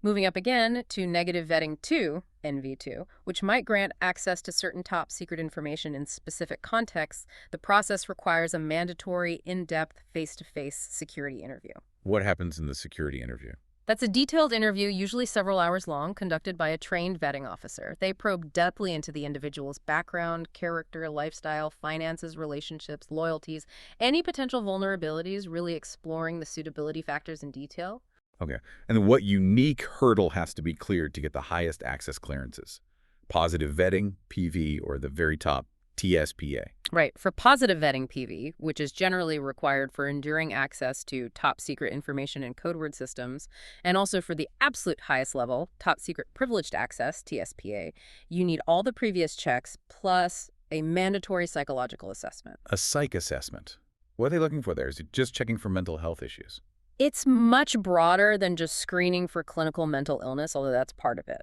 Moving up again to negative vetting 2, NV2, which might grant access to certain top secret information in specific contexts, the process requires a mandatory, in-depth, face-to-face security interview. What happens in the security interview? That's a detailed interview, usually several hours long, conducted by a trained vetting officer. They probe deeply into the individual's background, character, lifestyle, finances, relationships, loyalties, any potential vulnerabilities, really exploring the suitability factors in detail. Okay, and then what unique hurdle has to be cleared to get the highest access clearances? Positive vetting, PV, or the very top, TSPA? Right. For positive vetting PV, which is generally required for enduring access to top secret information and code word systems, and also for the absolute highest level, top secret privileged access, TSPA, you need all the previous checks plus a mandatory psychological assessment. A psych assessment. What are they looking for there? Is it just checking for mental health issues? It's much broader than just screening for clinical mental illness, although that's part of it.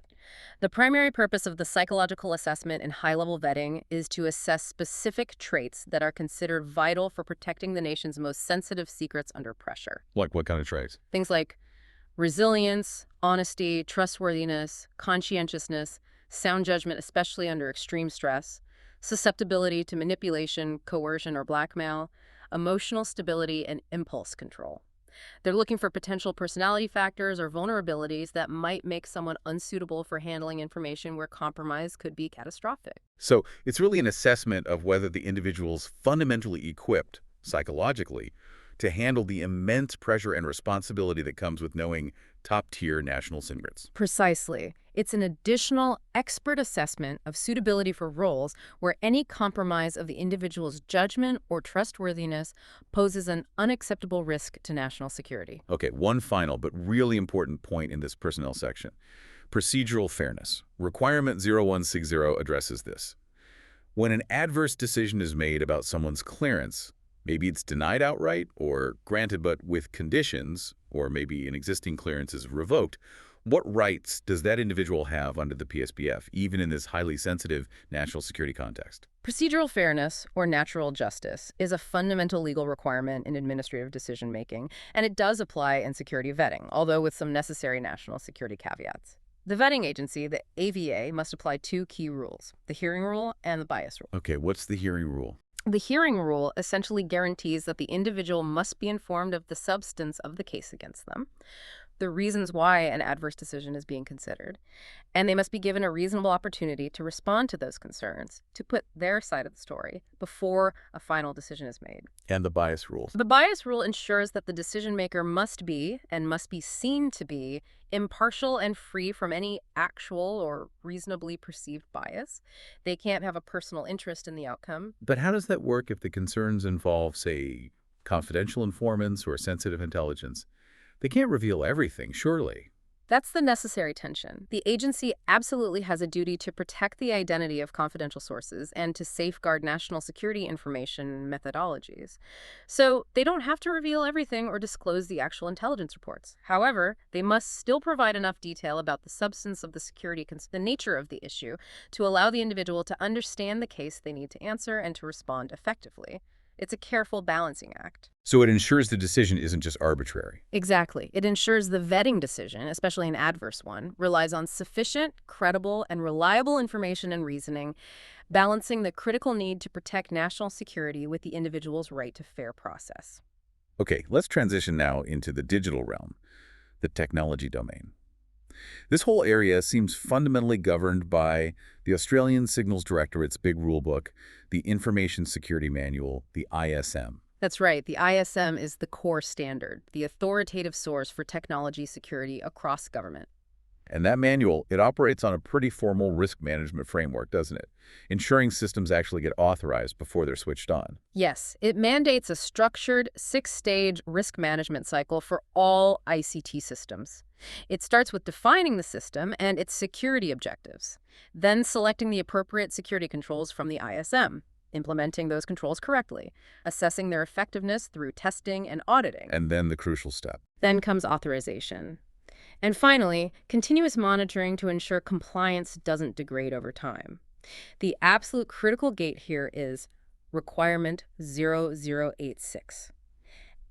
The primary purpose of the psychological assessment in high-level vetting is to assess specific traits that are considered vital for protecting the nation's most sensitive secrets under pressure. Like what kind of traits? Things like resilience, honesty, trustworthiness, conscientiousness, sound judgment, especially under extreme stress, susceptibility to manipulation, coercion, or blackmail, emotional stability, and impulse control. They're looking for potential personality factors or vulnerabilities that might make someone unsuitable for handling information where compromise could be catastrophic. So it's really an assessment of whether the individual's fundamentally equipped, psychologically, to handle the immense pressure and responsibility that comes with knowing top-tier national secrets. Precisely. It's an additional expert assessment of suitability for roles where any compromise of the individual's judgment or trustworthiness poses an unacceptable risk to national security. Okay, one final but really important point in this personnel section. Procedural fairness. Requirement 0160 addresses this. When an adverse decision is made about someone's clearance, maybe it's denied outright or granted but with conditions, or maybe an existing clearance is revoked, what rights does that individual have under the PSPF, even in this highly sensitive national security context? Procedural fairness, or natural justice, is a fundamental legal requirement in administrative decision-making, and it does apply in security vetting, although with some necessary national security caveats. The vetting agency, the AVA, must apply two key rules, the hearing rule and the bias rule. Okay, what's the hearing rule? The hearing rule essentially guarantees that the individual must be informed of the substance of the case against them, the reasons why an adverse decision is being considered, and they must be given a reasonable opportunity to respond to those concerns, to put their side of the story before a final decision is made. And the bias rules. The bias rule ensures that the decision maker must be, and must be seen to be, impartial and free from any actual or reasonably perceived bias. They can't have a personal interest in the outcome. But how does that work if the concerns involve, say, confidential informants or sensitive intelligence? They can't reveal everything, surely. That's the necessary tension. The agency absolutely has a duty to protect the identity of confidential sources and to safeguard national security information methodologies. So they don't have to reveal everything or disclose the actual intelligence reports. However, they must still provide enough detail about the substance of the security, the nature of the issue, to allow the individual to understand the case they need to answer and to respond effectively. It's a careful balancing act. So it ensures the decision isn't just arbitrary. Exactly. It ensures the vetting decision, especially an adverse one, relies on sufficient, credible, and reliable information and reasoning, balancing the critical need to protect national security with the individual's right to fair process. Okay, let's transition now into the digital realm, the technology domain. This whole area seems fundamentally governed by the Australian Signals Directorate's big rulebook, the Information Security Manual, the ISM. That's right. The ISM is the core standard, the authoritative source for technology security across government. And that manual, it operates on a pretty formal risk management framework, doesn't it? Ensuring systems actually get authorized before they're switched on. Yes, it mandates a structured, six-stage risk management cycle for all ICT systems. It starts with defining the system and its security objectives, then selecting the appropriate security controls from the ISM, implementing those controls correctly, assessing their effectiveness through testing and auditing. And then the crucial step. Then comes authorization. And finally, continuous monitoring to ensure compliance doesn't degrade over time. The absolute critical gate here is requirement 0086.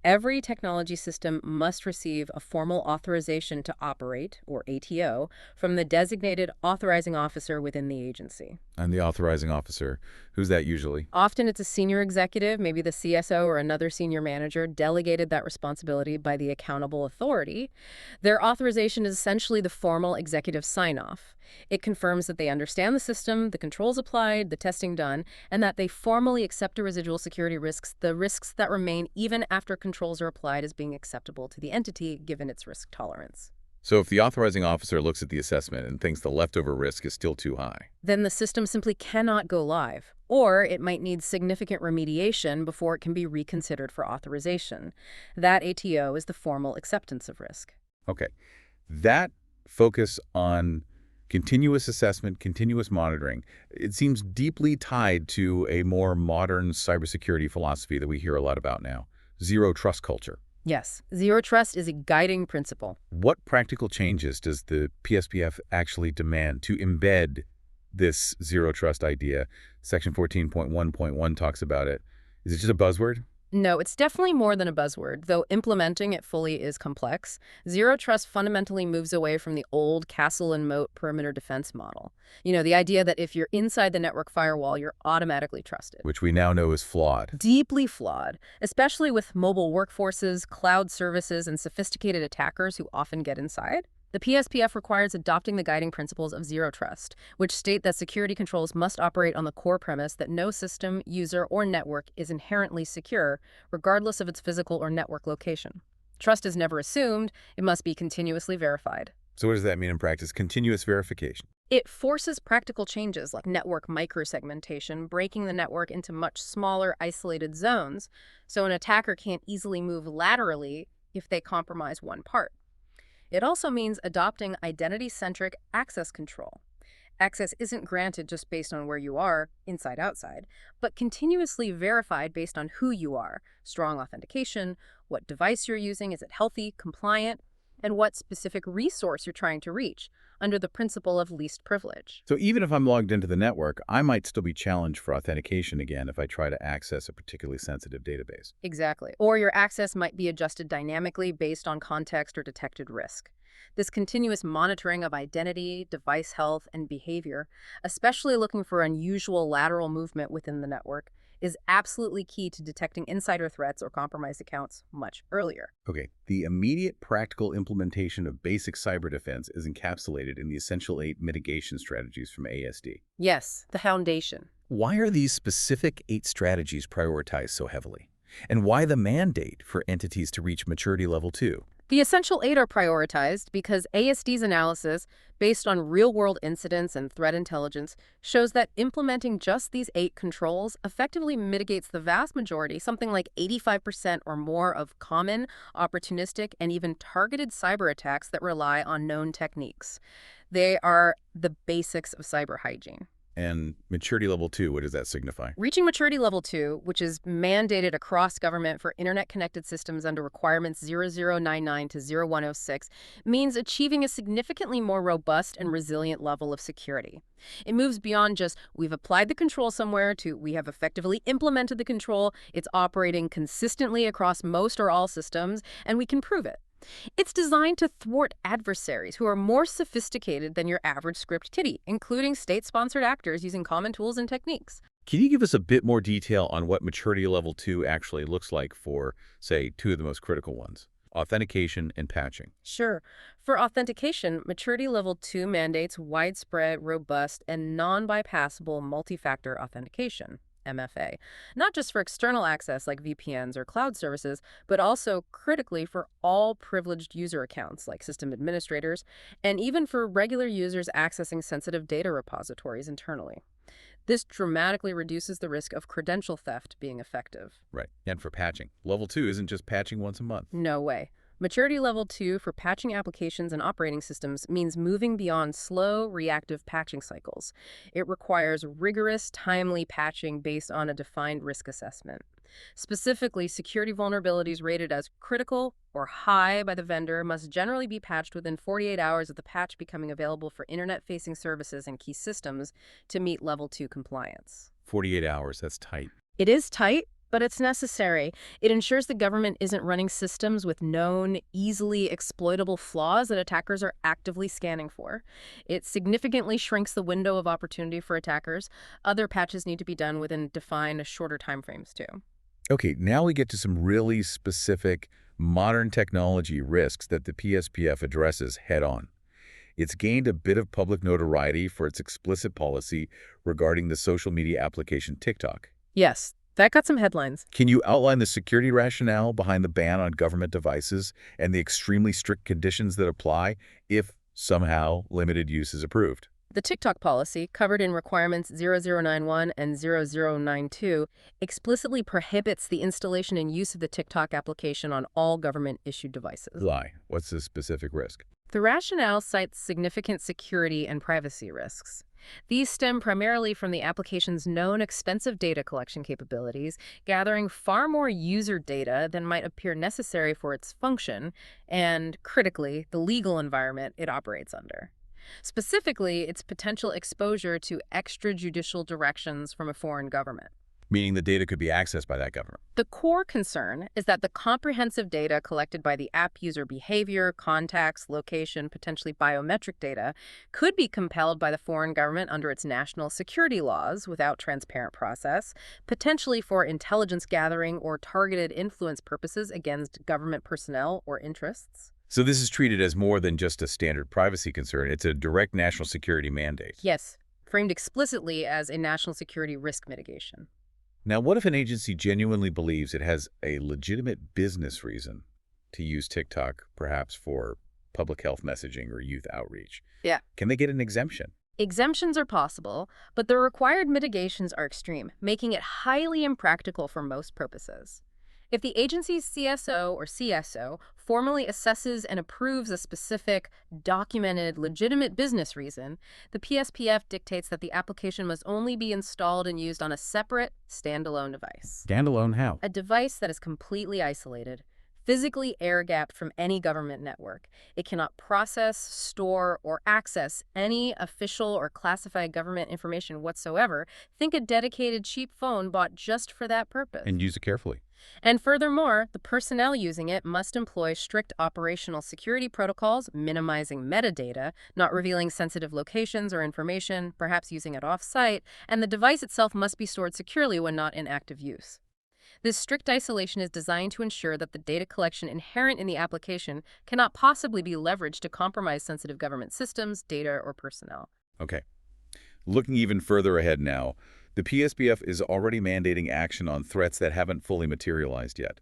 Every technology system must receive a formal authorization to operate, or ATO, from the designated authorizing officer within the agency. And the authorizing officer, who's that usually? Often it's a senior executive, maybe the CSO or another senior manager, delegated that responsibility by the accountable authority. Their authorization is essentially the formal executive sign-off. It confirms that they understand the system, the controls applied, the testing done, and that they formally accept the residual security risks, the risks that remain even after controls are applied, as being acceptable to the entity given its risk tolerance. So if the authorizing officer looks at the assessment and thinks the leftover risk is still too high, then the system simply cannot go live, or it might need significant remediation before it can be reconsidered for authorization. That ATO is the formal acceptance of risk. okay, that focus on continuous assessment, continuous monitoring, it seems deeply tied to a more modern cybersecurity philosophy that we hear a lot about now, zero trust culture. Yes, zero trust is a guiding principle. What practical changes does the PSPF actually demand to embed this zero trust idea? Section 14.1.1 talks about it. Is it just a buzzword? No, it's definitely more than a buzzword, though implementing it fully is complex. Zero trust fundamentally moves away from the old castle and moat perimeter defense model. You know, the idea that if you're inside the network firewall, you're automatically trusted. Which we now know is flawed. Deeply flawed, especially with mobile workforces, cloud services, and sophisticated attackers who often get inside. The PSPF requires adopting the guiding principles of zero trust, which state that security controls must operate on the core premise that no system, user, or network is inherently secure, regardless of its physical or network location. Trust is never assumed. It must be continuously verified. So what does that mean in practice? Continuous verification. It forces practical changes like network microsegmentation, breaking the network into much smaller, isolated zones, so an attacker can't easily move laterally if they compromise one part. It also means adopting identity-centric access control. Access isn't granted just based on where you are, inside-outside, but continuously verified based on who you are, strong authentication, what device you're using, is it healthy, compliant, and what specific resource you're trying to reach, under the principle of least privilege. So even if I'm logged into the network, I might still be challenged for authentication again if I try to access a particularly sensitive database. Exactly. Or your access might be adjusted dynamically based on context or detected risk. This continuous monitoring of identity, device health, and behavior, especially looking for unusual lateral movement within the network, is absolutely key to detecting insider threats or compromised accounts much earlier. Okay, the immediate practical implementation of basic cyber defense is encapsulated in the Essential 8 mitigation strategies from ASD. Yes, the foundation. Why are these specific 8 strategies prioritized so heavily? And why the mandate for entities to reach maturity level 2? The Essential 8 are prioritized because ASD's analysis, based on real-world incidents and threat intelligence, shows that implementing just these 8 controls effectively mitigates the vast majority, something like 85% or more, of common, opportunistic, and even targeted cyber attacks that rely on known techniques. They are the basics of cyber hygiene. And maturity level 2, what does that signify? Reaching maturity level 2, which is mandated across government for internet-connected systems under requirements 0099 to 0106, means achieving a significantly more robust and resilient level of security. It moves beyond just, we've applied the control somewhere, to we have effectively implemented the control, it's operating consistently across most or all systems, and we can prove it. It's designed to thwart adversaries who are more sophisticated than your average script kiddie, including state-sponsored actors using common tools and techniques. Can you give us a bit more detail on what maturity level 2 actually looks like for, say, 2 of the most critical ones? authentication and patching. Sure. For authentication, Maturity Level 2 mandates widespread, robust, and non-bypassable multi-factor authentication, MFA, not just for external access like VPNs or cloud services, but also critically for all privileged user accounts like system administrators, and even for regular users accessing sensitive data repositories internally. This dramatically reduces the risk of credential theft being effective. Right. And for patching, level 2 isn't just patching once a month. No way. Maturity Level 2 for patching applications and operating systems means moving beyond slow, reactive patching cycles. It requires rigorous, timely patching based on a defined risk assessment. Specifically, security vulnerabilities rated as critical or high by the vendor must generally be patched within 48 hours of the patch becoming available for internet-facing services and key systems to meet Level 2 compliance. 48 hours, that's tight. It is tight, but it's necessary. It ensures the government isn't running systems with known, easily exploitable flaws that attackers are actively scanning for. It significantly shrinks the window of opportunity for attackers. Other patches need to be done within defined, shorter timeframes, too. Okay, now we get to some really specific modern technology risks that the PSPF addresses head-on. It's gained a bit of public notoriety for its explicit policy regarding the social media application TikTok. Yes, that got some headlines. Can you outline the security rationale behind the ban on government devices and the extremely strict conditions that apply if somehow limited use is approved? The TikTok policy, covered in requirements 0091 and 0092, explicitly prohibits the installation and use of the TikTok application on all government-issued devices. Why? What's the specific risk? The rationale cites significant security and privacy risks. These stem primarily from the application's known expensive data collection capabilities, gathering far more user data than might appear necessary for its function, and, critically, the legal environment it operates under. Specifically, its potential exposure to extrajudicial directions from a foreign government. Meaning the data could be accessed by that government. The core concern is that the comprehensive data collected by the app user behavior, contacts, location, potentially biometric data, could be compelled by the foreign government under its national security laws without transparent process, potentially for intelligence gathering or targeted influence purposes against government personnel or interests. So this is treated as more than just a standard privacy concern. It's a direct national security mandate. Yes, framed explicitly as a national security risk mitigation. Now, what if an agency genuinely believes it has a legitimate business reason to use TikTok, perhaps for public health messaging or youth outreach? Yeah. Can they get an exemption? Exemptions are possible, but the required mitigations are extreme, making it highly impractical for most purposes. If the agency's CSO or CSO formally assesses and approves a specific, documented, legitimate business reason, the PSPF dictates that the application must only be installed and used on a separate, standalone device. Standalone how? A device that is completely isolated, physically air-gapped from any government network. It cannot process, store, or access any official or classified government information whatsoever. Think a dedicated cheap phone bought just for that purpose. And use it carefully. And furthermore, the personnel using it must employ strict operational security protocols, minimizing metadata, not revealing sensitive locations or information, perhaps using it off-site, and the device itself must be stored securely when not in active use. This strict isolation is designed to ensure that the data collection inherent in the application cannot possibly be leveraged to compromise sensitive government systems, data, or personnel. Okay. Looking even further ahead now, the PSPF is already mandating action on threats that haven't fully materialized yet,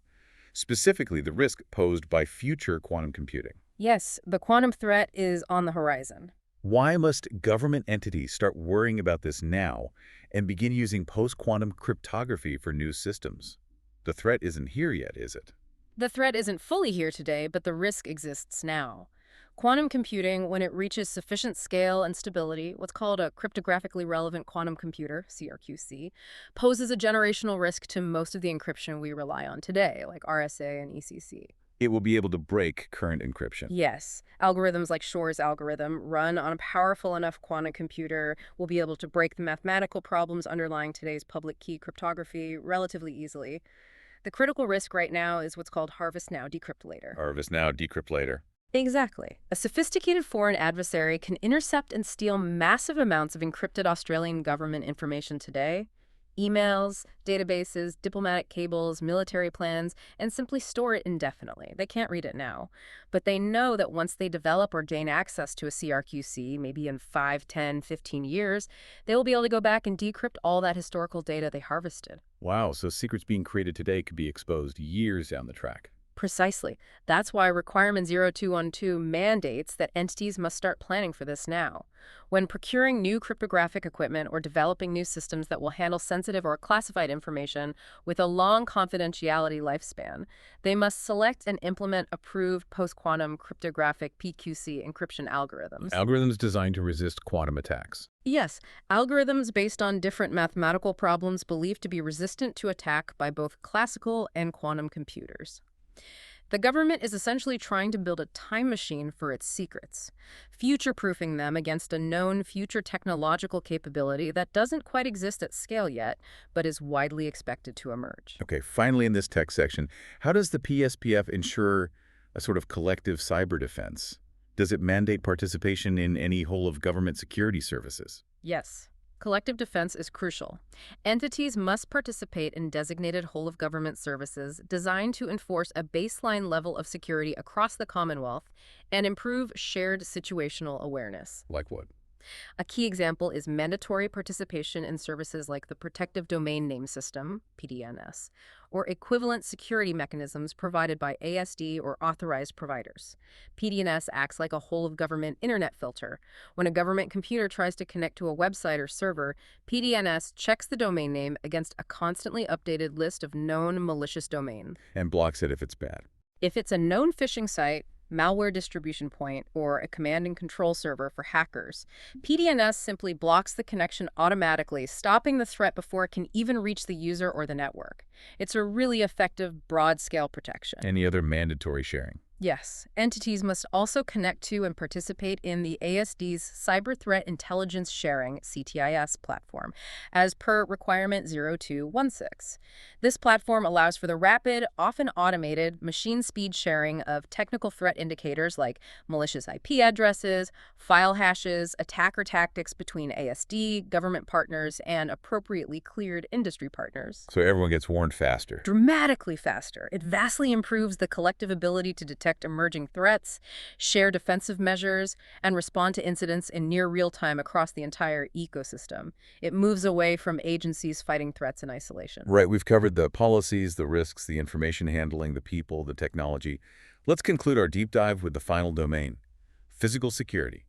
specifically the risk posed by future quantum computing. Yes, the quantum threat is on the horizon. Why must government entities start worrying about this now and begin using post-quantum cryptography for new systems? The threat isn't here yet, is it? The threat isn't fully here today, but the risk exists now. Quantum computing, when it reaches sufficient scale and stability, what's called a cryptographically relevant quantum computer, CRQC, poses a generational risk to most of the encryption we rely on today, like RSA and ECC. It will be able to break current encryption. Yes. Algorithms like Shor's algorithm, run on a powerful enough quantum computer, will be able to break the mathematical problems underlying today's public key cryptography relatively easily. The critical risk right now is what's called harvest now, decrypt later. Harvest now, decrypt later. Exactly. A sophisticated foreign adversary can intercept and steal massive amounts of encrypted Australian government information today, emails, databases, diplomatic cables, military plans, and simply store it indefinitely. They can't read it now. But they know that once they develop or gain access to a CRQC, maybe in 5, 10, 15 years, they will be able to go back and decrypt all that historical data they harvested. Wow, so secrets being created today could be exposed years down the track. Precisely. That's why Requirement 0212 mandates that entities must start planning for this now. When procuring new cryptographic equipment or developing new systems that will handle sensitive or classified information with a long confidentiality lifespan, they must select and implement approved post-quantum cryptographic PQC encryption algorithms. Algorithms designed to resist quantum attacks. Yes, algorithms based on different mathematical problems believed to be resistant to attack by both classical and quantum computers. The government is essentially trying to build a time machine for its secrets, future-proofing them against a known future technological capability that doesn't quite exist at scale yet, but is widely expected to emerge. Okay, finally in this text section, how does the PSPF ensure a sort of collective cyber defense? Does it mandate participation in any whole-of-government security services? Yes. Collective defense is crucial. Entities must participate in designated whole-of-government services designed to enforce a baseline level of security across the Commonwealth and improve shared situational awareness. Like what? A key example is mandatory participation in services like the Protective Domain Name System, PDNS, or equivalent security mechanisms provided by ASD or authorized providers. PDNS acts like a whole-of-government internet filter. When a government computer tries to connect to a website or server, PDNS checks the domain name against a constantly updated list of known malicious domains. And blocks it if it's bad. If it's a known phishing site, malware distribution point, or a command and control server for hackers, PDNS simply blocks the connection automatically, stopping the threat before it can even reach the user or the network. It's a really effective, broad-scale protection. Any other mandatory sharing? Yes, entities must also connect to and participate in the ASD's Cyber Threat Intelligence Sharing (CTIS) platform, as per Requirement 0216. This platform allows for the rapid, often automated, machine speed sharing of technical threat indicators like malicious IP addresses, file hashes, attacker tactics between ASD, government partners, and appropriately cleared industry partners. So everyone gets warned faster. Dramatically faster. It vastly improves the collective ability to detect emerging threats, share defensive measures, and respond to incidents in near real time across the entire ecosystem. It moves away from agencies fighting threats in isolation. Right, we've covered the policies, the risks, the information handling, the people, the technology. Let's conclude our deep dive with the final domain, physical security,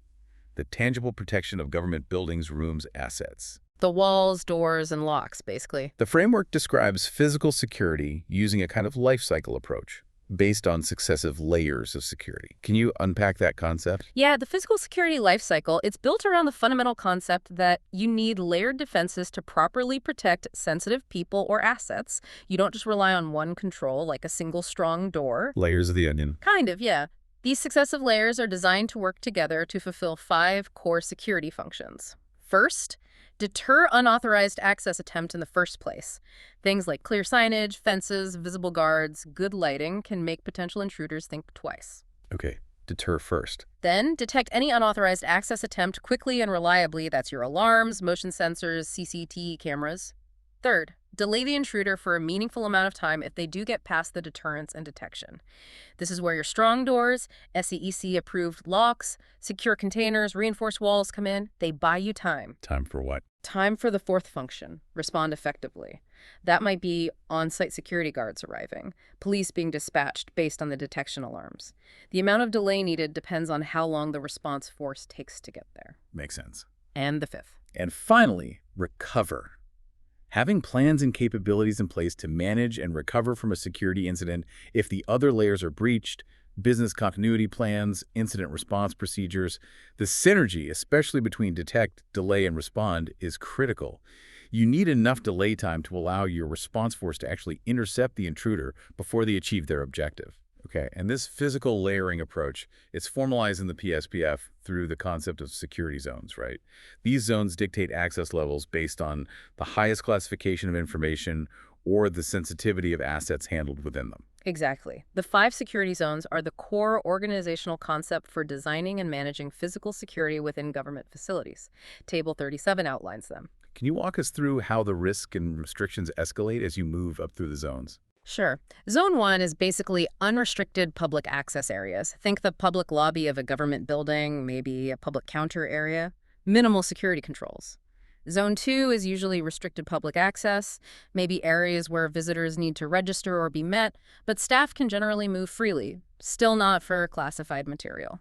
the tangible protection of government buildings, rooms, assets. The walls, doors, and locks, basically. The framework describes physical security using a kind of life cycle approach, based on successive layers of security. Can you unpack that concept? Yeah, the physical security lifecycle, it's built around the fundamental concept that you need layered defenses to properly protect sensitive people or assets. You don't just rely on one control, like a single strong door. Layers of the onion. Kind of, yeah. These successive layers are designed to work together to fulfill 5 core security functions. First, deter unauthorized access attempt in the first place. Things like clear signage, fences, visible guards, good lighting can make potential intruders think twice. Okay, deter first. Then, detect any unauthorized access attempt quickly and reliably. That's your alarms, motion sensors, CCTV cameras. Third, delay the intruder for a meaningful amount of time if they do get past the deterrence and detection. This is where your strong doors, SEEC-approved locks, secure containers, reinforced walls come in. They buy you time. Time for what? Time for the fourth function, respond effectively. That might be on-site security guards arriving, police being dispatched based on the detection alarms. The amount of delay needed depends on how long the response force takes to get there. Makes sense. And the fifth. And finally, recover. Having plans and capabilities in place to manage and recover from a security incident if the other layers are breached, business continuity plans, incident response procedures. The synergy, especially between detect, delay, and respond, is critical. You need enough delay time to allow your response force to actually intercept the intruder before they achieve their objective. Okay, and this physical layering approach, it's formalized in the PSPF through the concept of security zones, right? These zones dictate access levels based on the highest classification of information or the sensitivity of assets handled within them. Exactly. The 5 security zones are the core organizational concept for designing and managing physical security within government facilities. Table 37 outlines them. Can you walk us through how the risk and restrictions escalate as you move up through the zones? Sure. Zone 1 is basically unrestricted public access areas. Think the public lobby of a government building, maybe a public counter area. Minimal security controls. Zone 2 is usually restricted public access, maybe areas where visitors need to register or be met, but staff can generally move freely, still not for classified material.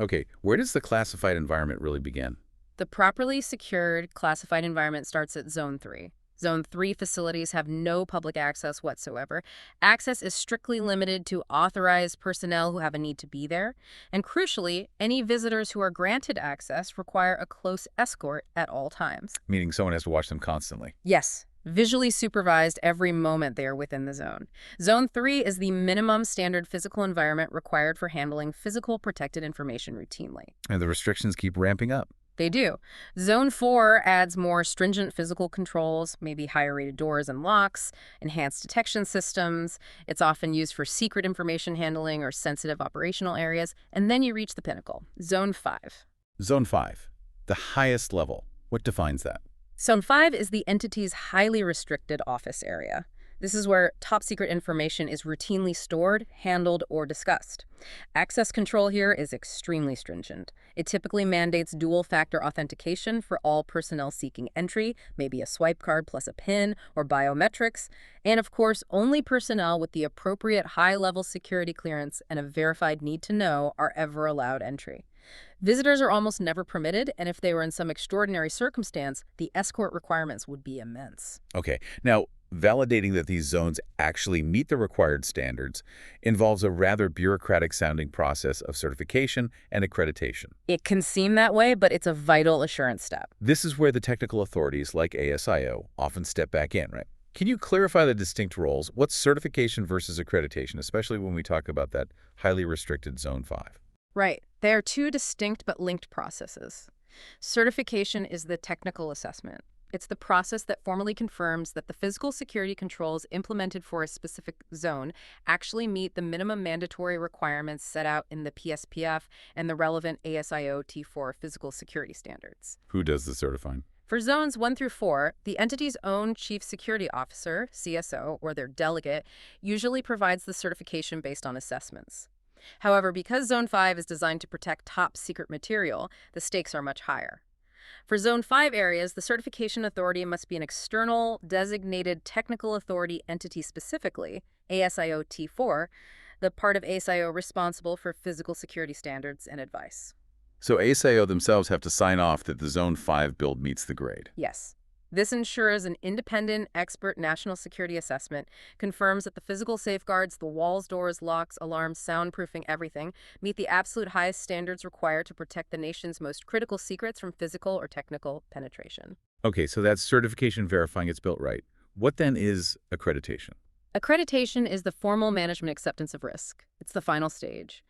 Okay, where does the classified environment really begin? The properly secured classified environment starts at Zone 3. Zone 3 facilities have no public access whatsoever. Access is strictly limited to authorized personnel who have a need to be there. And crucially, any visitors who are granted access require a close escort at all times. Meaning someone has to watch them constantly. Yes, visually supervised every moment they are within the zone. Zone 3 is the minimum standard physical environment required for handling physical protected information routinely. And the restrictions keep ramping up. They do. Zone 4 adds more stringent physical controls, maybe higher rated doors and locks, enhanced detection systems. It's often used for secret information handling or sensitive operational areas. And then you reach the pinnacle, Zone 5. Zone 5, the highest level. What defines that? Zone 5 is the entity's highly restricted office area. This is where top secret information is routinely stored, handled, or discussed. Access control here is extremely stringent. It typically mandates dual-factor authentication for all personnel seeking entry, maybe a swipe card plus a PIN or biometrics, and of course, only personnel with the appropriate high-level security clearance and a verified need to know are ever allowed entry. Visitors are almost never permitted, and if they were in some extraordinary circumstance, the escort requirements would be immense. Okay, now, validating that these zones actually meet the required standards involves a rather bureaucratic-sounding process of certification and accreditation. It can seem that way, but it's a vital assurance step. This is where the technical authorities like ASIO often step back in, right? Can you clarify the distinct roles? What's certification versus accreditation, especially when we talk about that highly restricted Zone 5? Right. They are two distinct but linked processes. Certification is the technical assessment. It's the process that formally confirms that the physical security controls implemented for a specific zone actually meet the minimum mandatory requirements set out in the PSPF and the relevant ASIO T4 physical security standards. Who does the certifying? For zones 1 through 4, the entity's own chief security officer, CSO, or their delegate, usually provides the certification based on assessments. However, because Zone 5 is designed to protect top secret material, the stakes are much higher. For Zone 5 areas, the certification authority must be an external, designated technical authority entity specifically, ASIO T4, the part of ASIO responsible for physical security standards and advice. So ASIO themselves have to sign off that the Zone 5 build meets the grade. Yes. This ensures an independent, expert national security assessment, confirms that the physical safeguards, the walls, doors, locks, alarms, soundproofing, everything, meet the absolute highest standards required to protect the nation's most critical secrets from physical or technical penetration. Okay, so that's certification verifying it's built right. What then is accreditation? Accreditation is the formal management acceptance of risk. It's the final stage.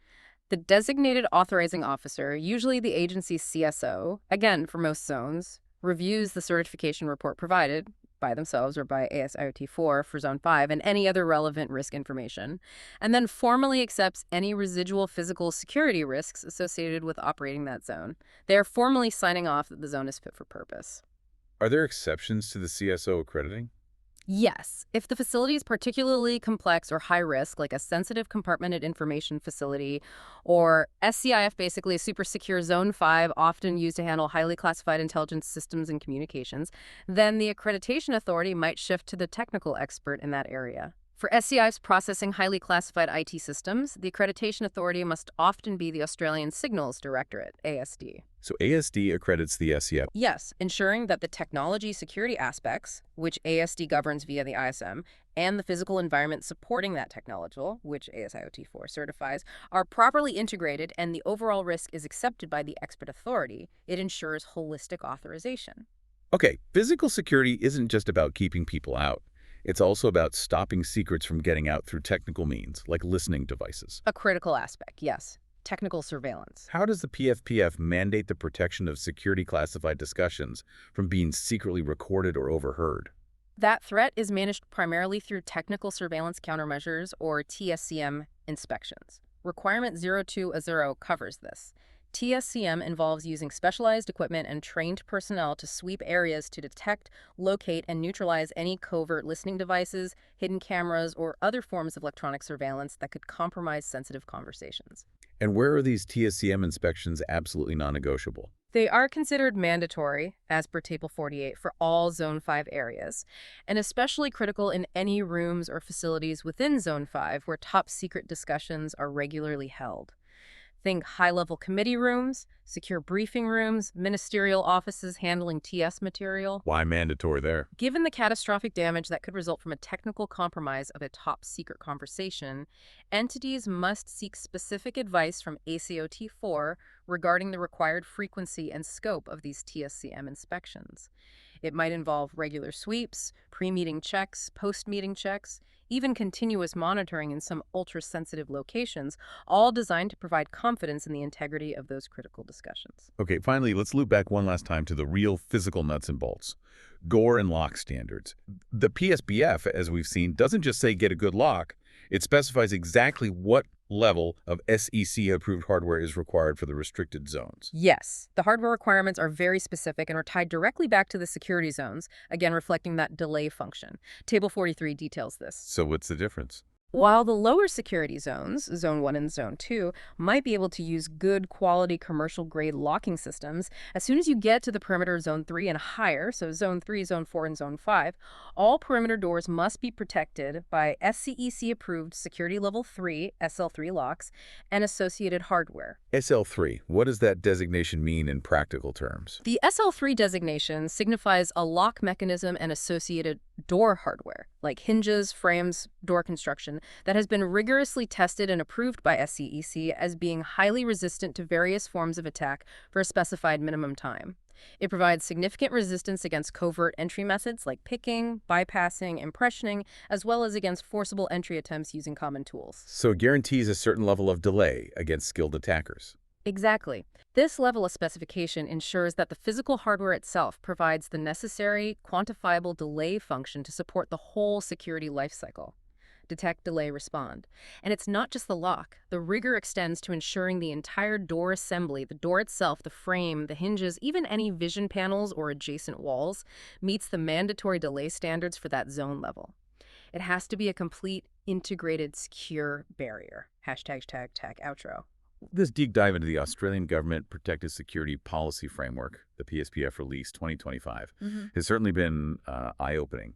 The designated authorizing officer, usually the agency's CSO, again for most zones, reviews the certification report provided by themselves or by ASIO-T4 for Zone 5 and any other relevant risk information, and then formally accepts any residual physical security risks associated with operating that zone. They are formally signing off that the zone is fit for purpose. Are there exceptions to the CSO accrediting? Yes. If the facility is particularly complex or high risk, like a sensitive compartmented information facility, or SCIF, basically a super secure Zone 5, often used to handle highly classified intelligence systems and communications, then the accreditation authority might shift to the technical expert in that area. For SCIFs processing highly classified IT systems, the accreditation authority must often be the Australian Signals Directorate, ASD. So ASD accredits the SCF. Yes, ensuring that the technology security aspects, which ASD governs via the ISM, and the physical environment supporting that technology, which ASIO-T4 certifies, are properly integrated and the overall risk is accepted by the expert authority. It ensures holistic authorization. Okay, physical security isn't just about keeping people out. It's also about stopping secrets from getting out through technical means, like listening devices. A critical aspect, yes. Technical surveillance. How does the PSPF mandate the protection of security classified discussions from being secretly recorded or overheard? That threat is managed primarily through technical surveillance countermeasures or TSCM inspections. Requirement 02A0 covers this. TSCM involves using specialized equipment and trained personnel to sweep areas to detect, locate, and neutralize any covert listening devices, hidden cameras, or other forms of electronic surveillance that could compromise sensitive conversations. And where are these TSCM inspections absolutely non-negotiable? They are considered mandatory, as per Table 48, for all Zone 5 areas, and especially critical in any rooms or facilities within Zone 5 where top-secret discussions are regularly held. Think high-level committee rooms, secure briefing rooms, ministerial offices handling TS material. Why mandatory there? Given the catastrophic damage that could result from a technical compromise of a top-secret conversation, entities must seek specific advice from ACOT4 regarding the required frequency and scope of these TSCM inspections. It might involve regular sweeps, pre-meeting checks, post-meeting checks, even continuous monitoring in some ultra-sensitive locations, all designed to provide confidence in the integrity of those critical discussions. Okay, finally, let's loop back one last time to the real physical nuts and bolts. Gore and lock standards. The PSPF, as we've seen, doesn't just say get a good lock. It specifies exactly what level of SEC-approved hardware is required for the restricted zones. Yes, the hardware requirements are very specific and are tied directly back to the security zones, again reflecting that delay function. Table 43 details this. So what's the difference? While the lower security zones, Zone 1 and Zone 2, might be able to use good quality commercial-grade locking systems, as soon as you get to the perimeter Zone 3 and higher, so Zone 3, Zone 4, and Zone 5, all perimeter doors must be protected by SCEC-approved Security Level 3, SL3 locks, and associated hardware. SL3, what does that designation mean in practical terms? The SL3 designation signifies a lock mechanism and associated door hardware, like hinges, frames, door construction, that has been rigorously tested and approved by SCEC as being highly resistant to various forms of attack for a specified minimum time. It provides significant resistance against covert entry methods like picking, bypassing, impressioning, as well as against forcible entry attempts using common tools. So it guarantees a certain level of delay against skilled attackers. Exactly. This level of specification ensures that the physical hardware itself provides the necessary, quantifiable delay function to support the whole security lifecycle. Detect, delay, respond. And it's not just the lock. The rigor extends to ensuring the entire door assembly, the door itself, the frame, the hinges, even any vision panels or adjacent walls, meets the mandatory delay standards for that zone level. It has to be a complete, integrated, secure barrier. #tag outro. This deep dive into the Australian Government Protected Security Policy Framework, the PSPF release 2025, has certainly been eye-opening.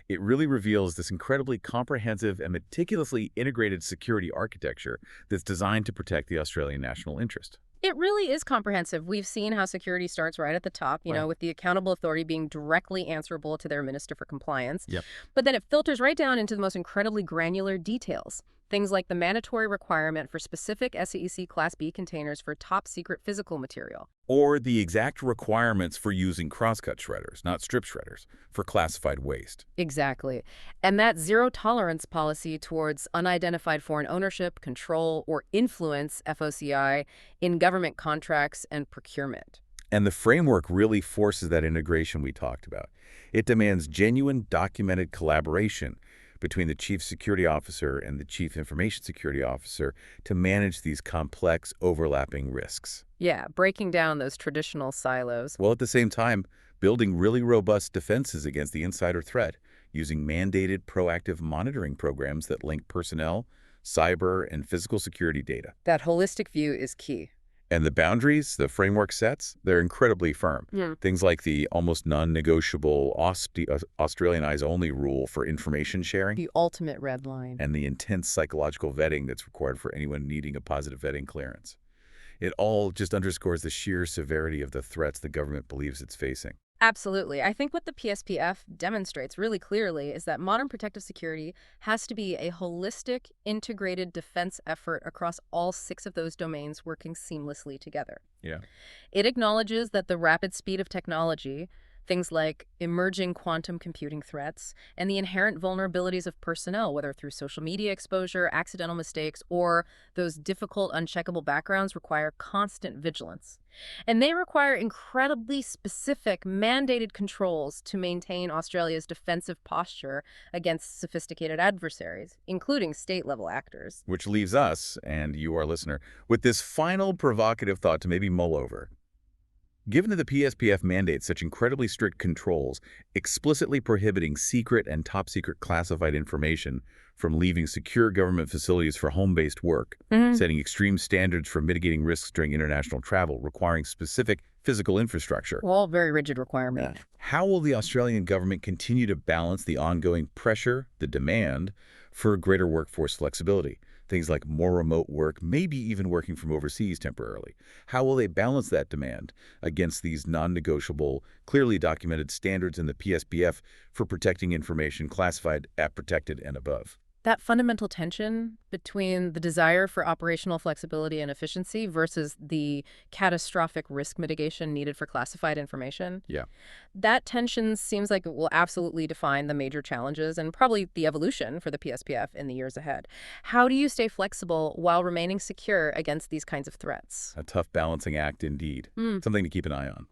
It really reveals this incredibly comprehensive and meticulously integrated security architecture that's designed to protect the Australian national interest. It really is comprehensive. We've seen how security starts right at the top, you know, with the accountable authority being directly answerable to their Minister for Compliance. Yep. But then it filters right down into the most incredibly granular details. Things like the mandatory requirement for specific SEC Class B containers for top-secret physical material. Or the exact requirements for using crosscut shredders, not strip shredders, for classified waste. Exactly. And that zero-tolerance policy towards unidentified foreign ownership, control, or influence, FOCI, in government contracts and procurement. And the framework really forces that integration we talked about. It demands genuine, documented collaboration between the Chief Security Officer and the Chief Information Security Officer to manage these complex, overlapping risks. Yeah, breaking down those traditional silos. While at the same time, building really robust defenses against the insider threat, using mandated proactive monitoring programs that link personnel, cyber, and physical security data. That holistic view is key. And the boundaries the framework sets, they're incredibly firm. Things like the almost non-negotiable Australian eyes-only rule for information sharing. The ultimate red line. And the intense psychological vetting that's required for anyone needing a positive vetting clearance. It all just underscores the sheer severity of the threats the government believes it's facing. Absolutely. I think what the PSPF demonstrates really clearly is that modern protective security has to be a holistic, integrated defense effort across all 6 of those domains working seamlessly together. Yeah. It acknowledges that the rapid speed of technology, Things like emerging quantum computing threats and the inherent vulnerabilities of personnel, whether through social media exposure, accidental mistakes, or those difficult, uncheckable backgrounds, require constant vigilance. And they require incredibly specific, mandated controls to maintain Australia's defensive posture against sophisticated adversaries, including state-level actors. Which leaves us, and you, our listener, with this final provocative thought to maybe mull over. Given that the PSPF mandates such incredibly strict controls, explicitly prohibiting secret and top-secret classified information from leaving secure government facilities for home-based work, setting extreme standards for mitigating risks during international travel, requiring specific physical infrastructure. All very rigid requirements. How will the Australian government continue to balance the ongoing pressure, the demand, for greater workforce flexibility? Things like more remote work, maybe even working from overseas temporarily. How will they balance that demand against these non-negotiable, clearly documented standards in the PSPF for protecting information classified at protected and above? That fundamental tension between the desire for operational flexibility and efficiency versus the catastrophic risk mitigation needed for classified information. Yeah. That tension seems like it will absolutely define the major challenges and probably the evolution for the PSPF in the years ahead. How do you stay flexible while remaining secure against these kinds of threats? A tough balancing act indeed. Something to keep an eye on.